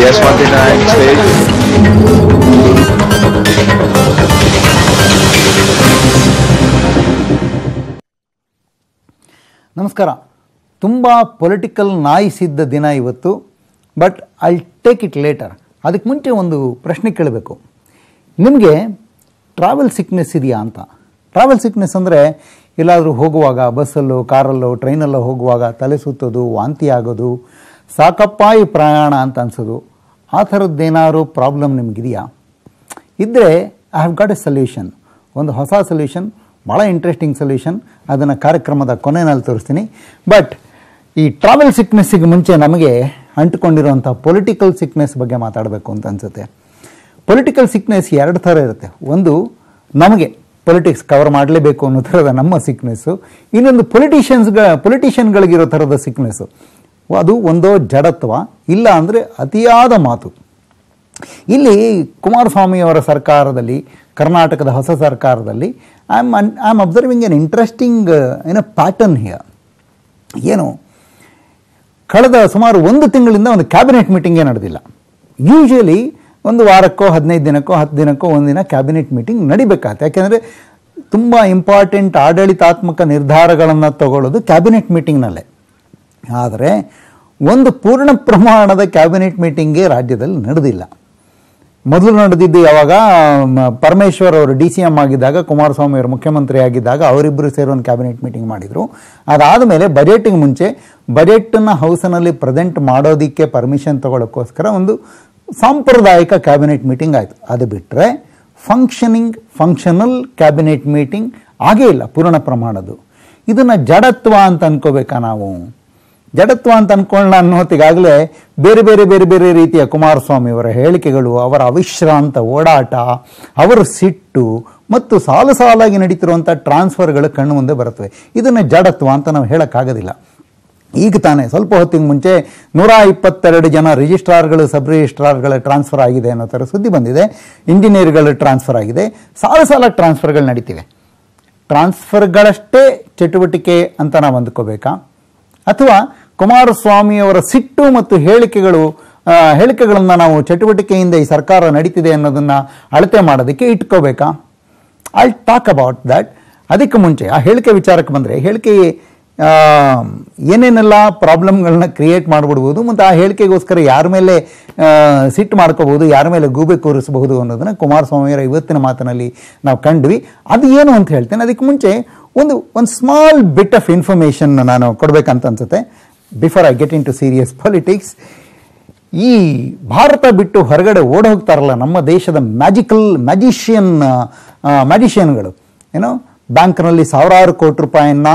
S139 stage. ನಮಸ್ಕಾರ. ತುಂಬ political noise ಇದ್ದ ದಿನ ಇವತ್ತು, but I take it later. ಅದಕ್ಕೆ ಮುಂಚೆ ಒಂದು ಪ್ರಶ್ನೆ ಕೇಳಬೇಕು. ನಿಮಗೆ ಟ್ರಾವೆಲ್ ಸಿಕ್ನೆಸ್ ಇದೆಯಾ ಅಂತ. ಟ್ರಾವೆಲ್ ಸಿಕ್ನೆಸ್ ಅಂದರೆ ಎಲ್ಲಾದರೂ ಹೋಗುವಾಗ ಬಸ್ಸಲ್ಲೋ ಕಾರಲ್ಲೋ ಟ್ರೈನಲ್ಲೋ ಹೋಗುವಾಗ ತಲೆ ಸುತ್ತೋದು, ವಾಂತಿ ಆಗೋದು, ಸಾಕಪ್ಪ ಈ ಪ್ರಯಾಣ ಅಂತ ಅನಿಸೋದು, ಆ ಥರದ್ದೇನಾದ್ರು ಪ್ರಾಬ್ಲಮ್ ನಿಮಗಿದೆಯಾ? ಇದ್ದರೆ I have got A solution, ಒಂದು ಹೊಸ ಸೊಲ್ಯೂಷನ್, ಭಾಳ ಇಂಟ್ರೆಸ್ಟಿಂಗ್ ಸೊಲ್ಯೂಷನ್. ಅದನ್ನು ಕಾರ್ಯಕ್ರಮದ ಕೊನೆಯಲ್ಲಿ ತೋರಿಸ್ತೀನಿ. ಬಟ್ ಈ ಟ್ರಾವೆಲ್ ಸಿಕ್ನೆಸ್ಸಿಗೆ ಮುಂಚೆ ನಮಗೆ ಅಂಟುಕೊಂಡಿರುವಂಥ ಪೊಲಿಟಿಕಲ್ ಸಿಕ್ನೆಸ್ ಬಗ್ಗೆ ಮಾತಾಡಬೇಕು ಅಂತ ಅನಿಸುತ್ತೆ. ಪೊಲಿಟಿಕಲ್ ಸಿಕ್ನೆಸ್ ಎರಡು ಥರ ಇರುತ್ತೆ. ಒಂದು ನಮಗೆ ಪೊಲಿಟಿಕ್ಸ್ ಕವರ್ ಮಾಡಲೇಬೇಕು ಅನ್ನೋ ಥರದ ನಮ್ಮ ಸಿಕ್ನೆಸ್ಸು, ಇನ್ನೊಂದು ಪೊಲಿಟಿಷಿಯನ್ಗಳಿಗಿರೋ ಥರದ ಸಿಕ್ನೆಸ್ಸು. ಅದು ಒಂದೋ ಜಡತ್ವ, ಇಲ್ಲ ಅಂದರೆ ಅತಿಯಾದ ಮಾತು. ಇಲ್ಲಿ ಕುಮಾರಸ್ವಾಮಿಯವರ ಸರ್ಕಾರದಲ್ಲಿ, ಕರ್ನಾಟಕದ ಹೊಸ ಸರ್ಕಾರದಲ್ಲಿ I am observing N interesting pattern here. ಏನು, ಕಳೆದ ಸುಮಾರು 1 ತಿಂಗಳಿಂದ ಒಂದು ಕ್ಯಾಬಿನೆಟ್ ಮೀಟಿಂಗೇ ನಡೆದಿಲ್ಲ. ಯೂಶಲಿ ಒಂದು ವಾರಕ್ಕೋ 15 ದಿನಕ್ಕೋ 10 ದಿನಕ್ಕೋ ಒಂದಿನ ಕ್ಯಾಬಿನೆಟ್ ಮೀಟಿಂಗ್ ನಡಿಬೇಕಾಗುತ್ತೆ. ಯಾಕೆಂದರೆ ತುಂಬ ಇಂಪಾರ್ಟೆಂಟ್ ಆಡಳಿತಾತ್ಮಕ ನಿರ್ಧಾರಗಳನ್ನು ತಗೊಳ್ಳೋದು ಕ್ಯಾಬಿನೆಟ್ ಮೀಟಿಂಗ್ನಲ್ಲೇ. ಆದರೆ ಒಂದು ಪೂರ್ಣ ಪ್ರಮಾಣದ ಕ್ಯಾಬಿನೆಟ್ ಮೀಟಿಂಗೇ ರಾಜ್ಯದಲ್ಲಿ ನಡೆದಿಲ್ಲ. ಮೊದಲು ನಡೆದಿದ್ದು ಯಾವಾಗ ಪರಮೇಶ್ವರ್ ಅವರು DCM ಆಗಿದ್ದಾಗ, ಕುಮಾರಸ್ವಾಮಿ ಅವರು ಮುಖ್ಯಮಂತ್ರಿ ಆಗಿದ್ದಾಗ ಅವರಿಬ್ಬರು ಸೇರಿ ಒಂದು ಕ್ಯಾಬಿನೆಟ್ ಮೀಟಿಂಗ್ ಮಾಡಿದರು. ಅದಾದ ಮೇಲೆ ಬಜೆಟಿಗೆ ಮುಂಚೆ ಬಜೆಟನ್ನು ಹೌಸ್ನಲ್ಲಿ ಪ್ರೆಸೆಂಟ್ ಮಾಡೋದಕ್ಕೆ ಪರ್ಮಿಷನ್ ತಗೊಳ್ಳೋಕ್ಕೋಸ್ಕರ ಒಂದು ಸಾಂಪ್ರದಾಯಿಕ ಕ್ಯಾಬಿನೆಟ್ ಮೀಟಿಂಗ್ ಆಯಿತು. ಅದು ಬಿಟ್ಟರೆ ಫಂಕ್ಷನಲ್ ಕ್ಯಾಬಿನೆಟ್ ಮೀಟಿಂಗ್ ಆಗೇ ಇಲ್ಲ ಪೂರ್ಣ ಪ್ರಮಾಣದ್ದು. ಇದನ್ನು ಜಡತ್ವ ಅಂತ ಅನ್ಕೋಬೇಕಾ ನಾವು? ಜಡತ್ವ ಅಂತ ಅನ್ಕೊಳ್ಳೋಣ ಅನ್ನೋತ್ತಿಗಾಗಲೇ ಬೇರೆ ಬೇರೆ ಬೇರೆ ಬೇರೆ ರೀತಿಯ ಕುಮಾರಸ್ವಾಮಿಯವರ ಹೇಳಿಕೆಗಳು, ಅವರ ಅವಿಶ್ರಾಂತ ಓಡಾಟ, ಅವರ ಸಿಟ್ಟು ಮತ್ತು ಸಾಲು ಸಾಲಾಗಿ ನಡೀತಿರುವಂಥ ಟ್ರಾನ್ಸ್ಫರ್ಗಳು ಕಣ್ಣು ಮುಂದೆ ಬರುತ್ತವೆ. ಇದನ್ನು ಜಡತ್ವ ಅಂತ ನಾವು ಹೇಳೋಕ್ಕಾಗೋದಿಲ್ಲ. ಈಗ ತಾನೇ ಸ್ವಲ್ಪ ಹೊತ್ತಿಗೆ ಮುಂಚೆ 122 ಜನ ರಿಜಿಸ್ಟ್ರಾರ್ಗಳು, ಸಬ್ ರಿಜಿಸ್ಟ್ರಾರ್ಗಳ ಟ್ರಾನ್ಸ್ಫರ್ ಆಗಿದೆ ಅನ್ನೋ ಥರ ಸುದ್ದಿ ಬಂದಿದೆ. ಇಂಜಿನಿಯರ್ಗಳು ಟ್ರಾನ್ಸ್ಫರ್ ಆಗಿದೆ. ಸಾಲು ಸಾಲ ಟ್ರಾನ್ಸ್ಫರ್ಗಳು ನಡೀತಿವೆ. ಟ್ರಾನ್ಸ್ಫರ್ಗಳಷ್ಟೇ ಚಟುವಟಿಕೆ ಅಂತ ನಾವು ಅಂದ್ಕೋಬೇಕಾ? ಅಥವಾ ಕುಮಾರಸ್ವಾಮಿಯವರ ಸಿಟ್ಟು ಮತ್ತು ಹೇಳಿಕೆಗಳನ್ನು ನಾವು ಚಟುವಟಿಕೆಯಿಂದ ಈ ಸರ್ಕಾರ ನಡೀತಿದೆ ಅನ್ನೋದನ್ನು ಅಳತೆ ಮಾಡೋದಕ್ಕೆ ಇಟ್ಕೋಬೇಕಾ? I talk about that. ಅದಕ್ಕೆ ಮುಂಚೆ ಆ ಹೇಳಿಕೆ ವಿಚಾರಕ್ಕೆ ಬಂದರೆ, ಹೇಳಿಕೆ ಏನೇನೆಲ್ಲ ಪ್ರಾಬ್ಲಮ್ಗಳನ್ನ ಕ್ರಿಯೇಟ್ ಮಾಡಿಬಿಡ್ಬೋದು ಮತ್ತು ಆ ಹೇಳಿಕೆಗೋಸ್ಕರ ಯಾರ ಮೇಲೆ ಸಿಟ್ಟು ಮಾಡ್ಕೋಬೋದು, ಯಾರ ಮೇಲೆ ಗೂಬೆ ಕೂರಿಸಬಹುದು ಅನ್ನೋದನ್ನು ಕುಮಾರಸ್ವಾಮಿಯವರ ಇವತ್ತಿನ ಮಾತಿನಲ್ಲಿ ನಾವು ಕಂಡ್ವಿ. ಅದು ಏನು ಅಂತ ಹೇಳ್ತೇನೆ. ಅದಕ್ಕೆ ಮುಂಚೆ ಒಂದು ಸ್ಮಾಲ್ ಬಿಟ್ ಆಫ್ ಇನ್ಫಾರ್ಮೇಷನ್ ನಾನು ಕೊಡಬೇಕಂತ ಅನ್ಸುತ್ತೆ before I get into serious politics. ಈ ಭಾರತ ಬಿಟ್ಟು ಹೊರಗಡೆ ಓಡಿ ಹೋಗ್ತಾರಲ್ಲ ನಮ್ಮ ದೇಶದ ಮ್ಯಾಜಿಷಿಯನ್ಗಳು, ಏನೋ ಬ್ಯಾಂಕ್ನಲ್ಲಿ ಸಾವಿರಾರು ಕೋಟಿ ರೂಪಾಯಿಯನ್ನು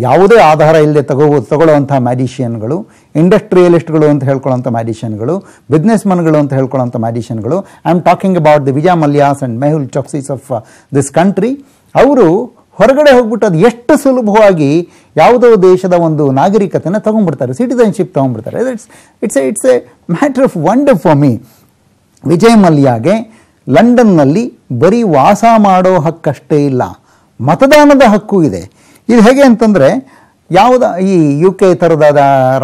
ಯಾವುದೇ ಆಧಾರ ಇಲ್ಲದೆ ತಗೊಳ್ಳುವಂಥ ಮ್ಯಾಜಿಷಿಯನ್ಗಳು, ಇಂಡಸ್ಟ್ರಿಯಲಿಸ್ಟ್ಗಳು ಅಂತ ಹೇಳ್ಕೊಳ್ಳೋಂಥ ಮ್ಯಾಜಿಷಿಯನ್ಗಳು, ಬಿಸ್ನೆಸ್ ಮನ್ಗಳು ಅಂತ ಹೇಳ್ಕೊಳ್ಳೋಂಥ ಮ್ಯಾಜಿಷಿಯನ್ಗಳು. I am talking about the Vijay Mallyas and Mehul Choksis of this country. ಅವರು ಹೊರಗಡೆ ಹೋಗ್ಬಿಟ್ಟು ಅದು ಎಷ್ಟು ಸುಲಭವಾಗಿ ಯಾವುದೋ ದೇಶದ ಒಂದು ನಾಗರಿಕತೆನ ತೊಗೊಂಡ್ಬಿಡ್ತಾರೆ, ಸಿಟಿಸನ್ಶಿಪ್ ತೊಗೊಂಡ್ಬಿಡ್ತಾರೆ. It's a matter of wonder for me. Vijay ಮಲ್ಯಾಗೆ ಲಂಡನ್ನಲ್ಲಿ ಬರೀ ವಾಸ ಮಾಡೋ ಹಕ್ಕಷ್ಟೇ ಇಲ್ಲ, ಮತದಾನದ ಹಕ್ಕು ಇದೆ. ಇದು ಹೇಗೆ ಅಂತಂದರೆ, ಈ UK ಥರದ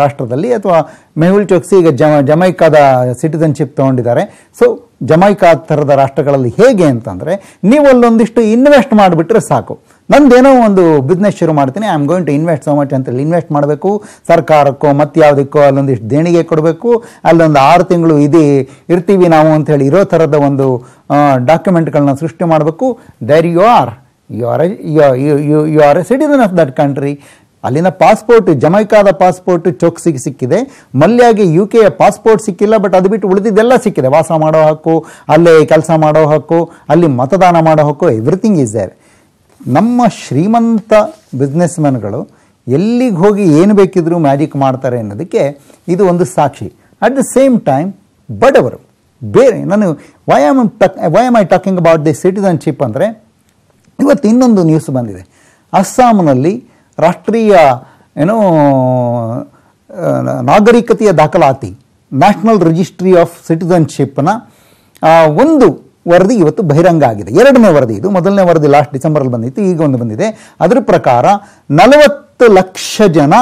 ರಾಷ್ಟ್ರದಲ್ಲಿ, ಅಥವಾ ಮೆಹುಲ್ ಚೊಕ್ಸಿ ಈಗ ಜಮೈಕಾದ ಸಿಟಿಸನ್ಶಿಪ್ ತೊಗೊಂಡಿದ್ದಾರೆ. ಸೊ ಜಮೈಕಾ ಥರದ ರಾಷ್ಟ್ರಗಳಲ್ಲಿ ಹೇಗೆ ಅಂತಂದರೆ, ನೀವು ಅಲ್ಲೊಂದಿಷ್ಟು ಇನ್ವೆಸ್ಟ್ ಮಾಡಿಬಿಟ್ರೆ ಸಾಕು. ನಂದೇನೋ ಒಂದು ಬಿಸ್ನೆಸ್ ಶುರು ಮಾಡ್ತೀನಿ, I am going to invest so much ಅಂತೇಳಿ ಇನ್ವೆಸ್ಟ್ ಮಾಡಬೇಕು. ಸರ್ಕಾರಕ್ಕೋ ಮತ್ತು ಯಾವುದಕ್ಕೋ ಅಲ್ಲೊಂದಿಷ್ಟು ದೇಣಿಗೆ ಕೊಡಬೇಕು, ಅಲ್ಲೊಂದು 6 ತಿಂಗಳು ಇರ್ತೀವಿ ನಾವು ಅಂಥೇಳಿ ಇರೋ ಥರದ ಒಂದು ಡಾಕ್ಯುಮೆಂಟ್ಗಳನ್ನ ಸೃಷ್ಟಿ ಮಾಡಬೇಕು. There you are a citizen of that country. ಅಲ್ಲಿನ ಪಾಸ್ಪೋರ್ಟ್, ಜಮೈಕಾದ ಪಾಸ್ಪೋರ್ಟ್ ಚೊಕ್ಸಿಗೆ ಸಿಕ್ಕಿದೆ, ಮಲ್ಯಾಗೆ UKಯ ಪಾಸ್ಪೋರ್ಟ್ ಸಿಕ್ಕಿಲ್ಲ. ಬಟ್ ಅದು ಬಿಟ್ಟು ಉಳಿದಿದ್ದೆಲ್ಲ ಸಿಕ್ಕಿದೆ. ವಾಸ ಮಾಡೋ ಹಕ್ಕು, ಅಲ್ಲೇ ಕೆಲಸ ಮಾಡೋ ಹಕ್ಕು, ಅಲ್ಲಿ ಮತದಾನ ಮಾಡೋ ಹಕ್ಕು, ಎವ್ರಿಥಿಂಗ್ ಈಸ್ ದೇರ್. ನಮ್ಮ ಶ್ರೀಮಂತ ಬಿಸ್ನೆಸ್ ಮ್ಯಾನ್ಗಳು ಎಲ್ಲಿಗೆ ಹೋಗಿ ಏನು ಬೇಕಿದ್ರೂ ಮ್ಯಾಜಿಕ್ ಮಾಡ್ತಾರೆ ಅನ್ನೋದಕ್ಕೆ ಇದು ಒಂದು ಸಾಕ್ಷಿ. ಅಟ್ ದ ಸೇಮ್ ಟೈಮ್ ಬಡವರು ಬೇರೆ, ನಾನು why am I talking about the citizenship ಅಂದರೆ, ಇವತ್ತು ಇನ್ನೊಂದು ನ್ಯೂಸ್ ಬಂದಿದೆ. ಅಸ್ಸಾಂನಲ್ಲಿ ರಾಷ್ಟ್ರೀಯ ನಾಗರಿಕತೆಯ ದಾಖಲಾತಿ, ನ್ಯಾಷನಲ್ ರಿಜಿಸ್ಟ್ರಿ ಆಫ್ ಸಿಟಿಸನ್ಶಿಪ್ನ ಒಂದು ವರದಿ ಇವತ್ತು ಬಹಿರಂಗ ಆಗಿದೆ. 2ನೇ ವರದಿ ಇದು. ಮೊದಲನೇ ವರದಿ ಲಾಸ್ಟ್ ಡಿಸೆಂಬರಲ್ಲಿ ಬಂದಿತ್ತು, ಈಗ ಒಂದು ಬಂದಿದೆ. ಅದರ ಪ್ರಕಾರ 40 ಲಕ್ಷ ಜನ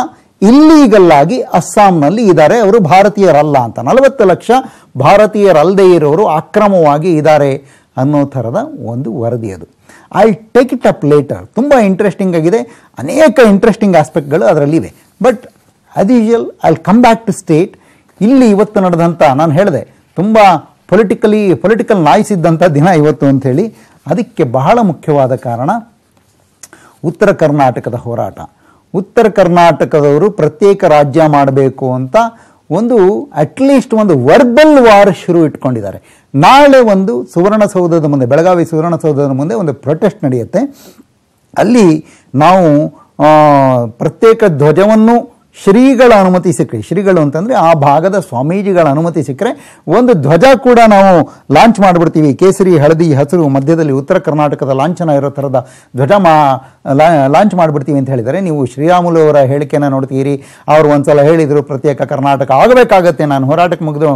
ಇಲ್ಲೀಗಲ್ ಆಗಿ ಅಸ್ಸಾಂನಲ್ಲಿ ಇದ್ದಾರೆ, ಅವರು ಭಾರತೀಯರಲ್ಲ ಅಂತ. 40 ಲಕ್ಷ ಭಾರತೀಯರಲ್ಲದೆ ಇರೋರು ಅಕ್ರಮವಾಗಿ ಇದ್ದಾರೆ ಅನ್ನೋ ಥರದ ಒಂದು ವರದಿ ಅದು. I take it up later. ತುಂಬ ಇಂಟ್ರೆಸ್ಟಿಂಗ್ ಆಗಿದೆ, ಅನೇಕ ಇಂಟ್ರೆಸ್ಟಿಂಗ್ ಆಸ್ಪೆಕ್ಟ್ಗಳು ಅದರಲ್ಲಿವೆ. But as usual I come back to state. ಇಲ್ಲಿ ಇವತ್ತು ನಡೆದಂಥ, ನಾನು ಹೇಳಿದೆ ತುಂಬ ಪೊಲಿಟಿಕಲ್ ನಾಯ್ಸ್ ಇದ್ದಂಥ ದಿನ ಇವತ್ತು ಅಂಥೇಳಿ. ಅದಕ್ಕೆ ಬಹಳ ಮುಖ್ಯವಾದ ಕಾರಣ ಉತ್ತರ ಕರ್ನಾಟಕದ ಹೋರಾಟ. ಉತ್ತರ ಕರ್ನಾಟಕದವರು ಪ್ರತ್ಯೇಕ ರಾಜ್ಯ ಮಾಡಬೇಕು ಅಂತ ಒಂದು ಅಟ್ಲೀಸ್ಟ್ ಒಂದು ವರ್ಬಲ್ ವಾರ್ ಶುರು ಇಟ್ಕೊಂಡಿದ್ದಾರೆ. ನಾಳೆ ಒಂದು ಸುವರ್ಣಸೌಧದ ಮುಂದೆ, ಬೆಳಗಾವಿ ಸುವರ್ಣಸೌಧದ ಮುಂದೆ ಒಂದು ಪ್ರೊಟೆಸ್ಟ್ ನಡೆಯುತ್ತೆ. ಅಲ್ಲಿ ನಾವು ಪ್ರತ್ಯೇಕ ಧ್ವಜವನ್ನು ಶ್ರೀಗಳ ಅನುಮತಿ ಸಿಕ್ಕರೆ, ಶ್ರೀಗಳು ಅಂತಂದರೆ ಆ ಭಾಗದ ಸ್ವಾಮೀಜಿಗಳ ಅನುಮತಿ ಸಿಕ್ಕರೆ ಒಂದು ಧ್ವಜ ಕೂಡ ನಾವು ಲಾಂಚ್ ಮಾಡಿಬಿಡ್ತೀವಿ. ಕೇಸರಿ, ಹಳದಿ, ಹಸಿರು ಮಧ್ಯದಲ್ಲಿ ಉತ್ತರ ಕರ್ನಾಟಕದ ಲಾಂಛನ ಇರೋ ಥರದ ಧ್ವಜ ಲಾಂಚ್ ಮಾಡಿಬಿಡ್ತೀವಿ ಅಂತ ಹೇಳಿದ್ದಾರೆ. ನೀವು ಶ್ರೀರಾಮುಲು ಅವರ ಹೇಳಿಕೆಯನ್ನು ನೋಡ್ತೀರಿ. ಅವರು ಒಂದ್ಸಲ ಹೇಳಿದರು ಪ್ರತ್ಯೇಕ ಕರ್ನಾಟಕ ಆಗಬೇಕಾಗತ್ತೆ, ನಾನು ಹೋರಾಟಕ್ಕೆ ಮುಗಿದು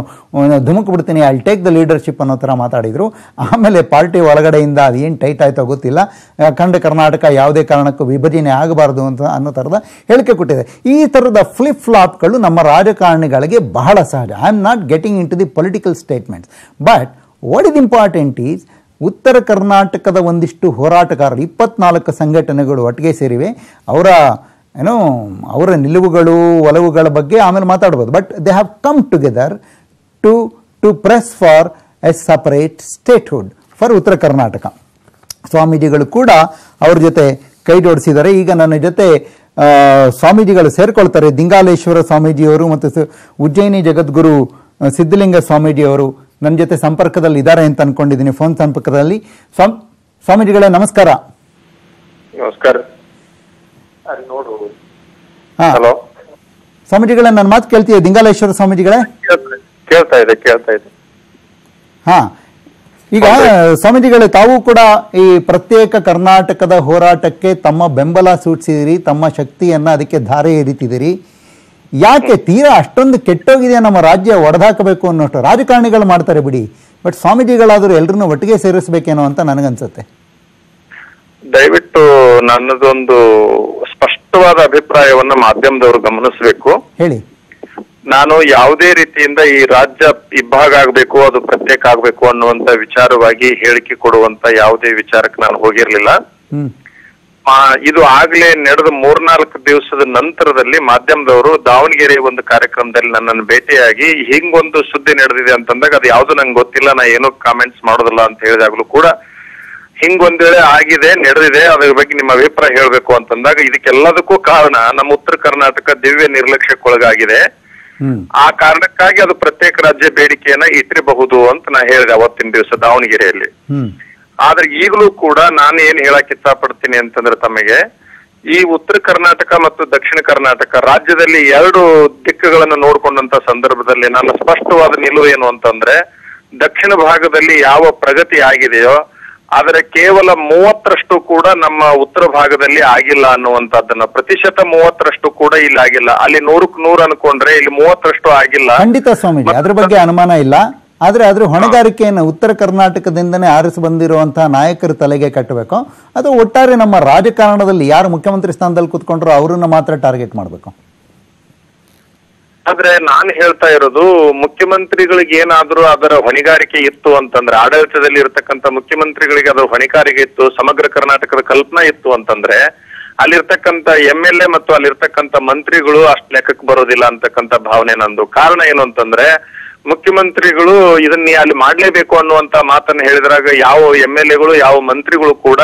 ಧುಮುಕು ಬಿಡ್ತೀನಿ, ಐ ಟೇಕ್ ದ ಲೀಡರ್ಶಿಪ್ ಅನ್ನೋ ಥರ ಮಾತಾಡಿದರು. ಆಮೇಲೆ ಪಾರ್ಟಿ ಒಳಗಡೆಯಿಂದ ಅದು ಏನು ಟೈಟ್ ಆಯಿತೋ ಗೊತ್ತಿಲ್ಲ, ಅಖಂಡ ಕರ್ನಾಟಕ ಯಾವುದೇ ಕಾರಣಕ್ಕೂ ವಿಭಜನೆ ಆಗಬಾರ್ದು ಅಂತ ಅನ್ನೋ ಥರದ ಹೇಳಿಕೆ ಕೊಟ್ಟಿದೆ. ಈ ಥರದ ಫ್ಲಿಪ್ ಫ್ಲಾಪ್ಗಳು ನಮ್ಮ ರಾಜಕಾರಣಿಗಳಿಗೆ ಬಹಳ ಸಹಜ. I am not getting into the political statements. But what is important is ಉತ್ತರ ಕರ್ನಾಟಕದ ಒಂದಿಷ್ಟು ಹೋರಾಟಗಾರರು, 24 ಸಂಘಟನೆಗಳು ಒಟ್ಟಿಗೆ ಸೇರಿವೆ. ಅವರ ನಿಲುವುಗಳು, ಒಲವುಗಳ ಬಗ್ಗೆ ಆಮೇಲೆ ಮಾತಾಡ್ಬೋದು. But they have come together to press for a separate statehood for Uttara Karnataka. ಸ್ವಾಮೀಜಿಗಳು ಕೂಡ ಅವ್ರ ಜೊತೆ ಕೈ ಜೋಡಿಸಿದ್ದಾರೆ. ಈಗ ನನ್ನ ಜೊತೆ ಸ್ವಾಮೀಜಿಗಳು ಸೇರ್ಕೊಳ್ತಾರೆ. ದಿಂಗಾಲೇಶ್ವರ ಸ್ವಾಮೀಜಿಯವರು ಮತ್ತು ಉಜ್ಜಯಿನಿ ಜಗದ್ಗುರು ಸಿದ್ಧಲಿಂಗ ಸ್ವಾಮೀಜಿಯವರು ನನ್ನ ಜೊತೆ ಸಂಪರ್ಕದಲ್ಲಿ ಇದ್ದಾರೆ ಅಂತ ಅನ್ಕೊಂಡಿದ್ದೀನಿ, ಫೋನ್ ಸಂಪರ್ಕದಲ್ಲಿ. ಸ್ವಾಮೀಜಿಗಳೇ ನಮಸ್ಕಾರ. ನಮಸ್ಕಾರ. ಹಾ ಸ್ವಾಮೀಜಿಗಳೇ, ನನ್ನ ಮಾತು ಕೇಳ್ತೀಯ? ದಿಂಗಾಲೇಶ್ವರ ಸ್ವಾಮೀಜಿಗಳೇ ಕೇಳ್ತಾ ಇದೆ. ಹಾ, ಈಗ ಸ್ವಾಮೀಜಿಗಳೇ, ತಾವು ಕೂಡ ಈ ಪ್ರತ್ಯೇಕ ಕರ್ನಾಟಕದ ಹೋರಾಟಕ್ಕೆ ತಮ್ಮ ಬೆಂಬಲ ಸೂಚಿಸಿದಿರಿ, ತಮ್ಮ ಶಕ್ತಿಯನ್ನ ಅದಕ್ಕೆ ಧಾರೆ ಎರಿತಿದ್ದೀರಿ. ಯಾಕೆ ತೀರಾ ಅಷ್ಟೊಂದು ಕೆಟ್ಟೋಗಿದೆ ನಮ್ಮ ರಾಜ್ಯ, ಒಡೆದಾಕಬೇಕು ಅನ್ನೋಷ್ಟು ರಾಜಕಾರಣಿಗಳು ಮಾಡ್ತಾರೆ ಬಿಡಿ, ಬಟ್ ಸ್ವಾಮೀಜಿಗಳಾದರೂ ಎಲ್ಲರನ್ನೂ ಒಟ್ಟಿಗೆ ಸೇರಿಸಬೇಕೇನೋ ಅಂತ ನನಗನ್ಸುತ್ತೆ. ದಯವಿಟ್ಟು ನನ್ನದೊಂದು ಸ್ಪಷ್ಟವಾದ ಅಭಿಪ್ರಾಯವನ್ನ ಮಾಧ್ಯಮದವರು ಗಮನಿಸಬೇಕು. ಹೇಳಿ. ನಾನು ಯಾವುದೇ ರೀತಿಯಿಂದ ಈ ರಾಜ್ಯ ಇಬ್ಬಾಗ ಆಗ್ಬೇಕು, ಅದು ಪ್ರತ್ಯೇಕ ಆಗ್ಬೇಕು ಅನ್ನುವಂತ ವಿಚಾರವಾಗಿ ಹೇಳಿಕೆ ಕೊಡುವಂತ ಯಾವುದೇ ವಿಚಾರಕ್ಕೆ ನಾನು ಹೋಗಿರ್ಲಿಲ್ಲ. ಇದು ಆಗ್ಲೇ ನಡೆದ 3-4 ದಿವಸದ ನಂತರದಲ್ಲಿ ಮಾಧ್ಯಮದವರು ದಾವಣಗೆರೆ ಒಂದು ಕಾರ್ಯಕ್ರಮದಲ್ಲಿ ನನ್ನನ್ನು ಭೇಟಿಯಾಗಿ ಹಿಂಗೊಂದು ಸುದ್ದಿ ನಡೆದಿದೆ ಅಂತಂದಾಗ ಅದು ಯಾವ್ದು ನಂಗೆ ಗೊತ್ತಿಲ್ಲ, ನಾ ಏನೋ ಕಾಮೆಂಟ್ಸ್ ಮಾಡೋದಿಲ್ಲ ಅಂತ ಹೇಳಿದಾಗ್ಲೂ ಕೂಡ ಹಿಂಗೊಂದ್ ವೇಳೆ ಆಗಿದೆ, ನಡೆದಿದೆ, ಅದ್ರ ಬಗ್ಗೆ ನಿಮ್ಮ ಅಭಿಪ್ರಾಯ ಹೇಳ್ಬೇಕು ಅಂತಂದಾಗ ಇದಕ್ಕೆಲ್ಲದಕ್ಕೂ ಕಾರಣ ನಮ್ಮ ಉತ್ತರ ಕರ್ನಾಟಕ ದಿವ್ಯ ನಿರ್ಲಕ್ಷ್ಯಕ್ಕೊಳಗಾಗಿದೆ. ಆ ಕಾರಣಕ್ಕಾಗಿ ಅದು ಪ್ರತ್ಯೇಕ ರಾಜ್ಯ ಬೇಡಿಕೆಯನ್ನ ಇಟ್ಟಿರಬಹುದು ಅಂತ ನಾ ಹೇಳಿದೆ ಅವತ್ತಿನ ದಿವಸ ದಾವಣಗೆರೆಯಲ್ಲಿ. ಆದ್ರೆ ಈಗಲೂ ಕೂಡ ನಾನು ಏನ್ ಹೇಳಕ್ ಇಷ್ಟಪಡ್ತೀನಿ ಅಂತಂದ್ರೆ ತಮಗೆ, ಈ ಉತ್ತರ ಕರ್ನಾಟಕ ಮತ್ತು ದಕ್ಷಿಣ ಕರ್ನಾಟಕ ರಾಜ್ಯದಲ್ಲಿ 2 ದಿಕ್ಕುಗಳನ್ನು ನೋಡ್ಕೊಂಡಂತ ಸಂದರ್ಭದಲ್ಲಿ ನನ್ನ ಸ್ಪಷ್ಟವಾದ ನಿಲುವು ಏನು ಅಂತಂದ್ರೆ, ದಕ್ಷಿಣ ಭಾಗದಲ್ಲಿ ಯಾವ ಪ್ರಗತಿ ಆಗಿದೆಯೋ ಅದರ ಕೇವಲ 30ರಷ್ಟು ಕೂಡ ನಮ್ಮ ಉತ್ತರ ಭಾಗದಲ್ಲಿ ಆಗಿಲ್ಲ ಅನ್ನುವಂಥದ್ದನ್ನ, ಪ್ರತಿಶತ 30ರಷ್ಟು ಕೂಡ ಇಲ್ಲಿ ಆಗಿಲ್ಲ. ಅಲ್ಲಿ 100ಕ್ಕೆ 100 ಅನ್ಕೊಂಡ್ರೆ ಇಲ್ಲಿ 30ರಷ್ಟು ಆಗಿಲ್ಲ. ಖಂಡಿತ ಸ್ವಾಮೀಜಿ, ಅದ್ರ ಬಗ್ಗೆ ಅನುಮಾನ ಇಲ್ಲ. ಆದ್ರೆ ಅದ್ರ ಹೊಣೆಗಾರಿಕೆಯನ್ನು ಉತ್ತರ ಕರ್ನಾಟಕದಿಂದನೇ ಆರಿಸಿ ಬಂದಿರುವಂತಹ ನಾಯಕರ ತಲೆಗೆ ಕಟ್ಟಬೇಕು. ಅದು ಒಟ್ಟಾರೆ ನಮ್ಮ ರಾಜಕಾರಣದಲ್ಲಿ ಯಾರು ಮುಖ್ಯಮಂತ್ರಿ ಸ್ಥಾನದಲ್ಲಿ ಕೂತ್ಕೊಂಡ್ರು ಅವರನ್ನ ಮಾತ್ರ ಟಾರ್ಗೆಟ್ ಮಾಡಬೇಕು. ಆದ್ರೆ ನಾನು ಹೇಳ್ತಾ ಇರೋದು, ಮುಖ್ಯಮಂತ್ರಿಗಳಿಗೆ ಏನಾದ್ರೂ ಅದರ ಹೊಣೆಗಾರಿಕೆ ಇತ್ತು ಅಂತಂದ್ರೆ, ಆಡಳಿತದಲ್ಲಿ ಇರತಕ್ಕಂತ ಮುಖ್ಯಮಂತ್ರಿಗಳಿಗೆ ಅದರ ಹೊಣೆಗಾರಿಕೆ ಇತ್ತು, ಸಮಗ್ರ ಕರ್ನಾಟಕದ ಕಲ್ಪನಾ ಇತ್ತು ಅಂತಂದ್ರೆ ಅಲ್ಲಿರ್ತಕ್ಕಂಥ MLA ಮತ್ತು ಅಲ್ಲಿರ್ತಕ್ಕಂಥ ಮಂತ್ರಿಗಳು ಅಷ್ಟು ಲೆಕ್ಕಕ್ಕೆ ಬರೋದಿಲ್ಲ ಅಂತಕ್ಕಂಥ ಭಾವನೆ ನಂದು. ಕಾರಣ ಏನು ಅಂತಂದ್ರೆ, ಮುಖ್ಯಮಂತ್ರಿಗಳು ಇದನ್ನ ಅಲ್ಲಿ ಮಾಡ್ಲೇಬೇಕು ಅನ್ನುವಂತ ಮಾತನ್ನ ಹೇಳಿದ್ರಾಗ ಯಾವ MLAಗಳು ಯಾವ ಮಂತ್ರಿಗಳು ಕೂಡ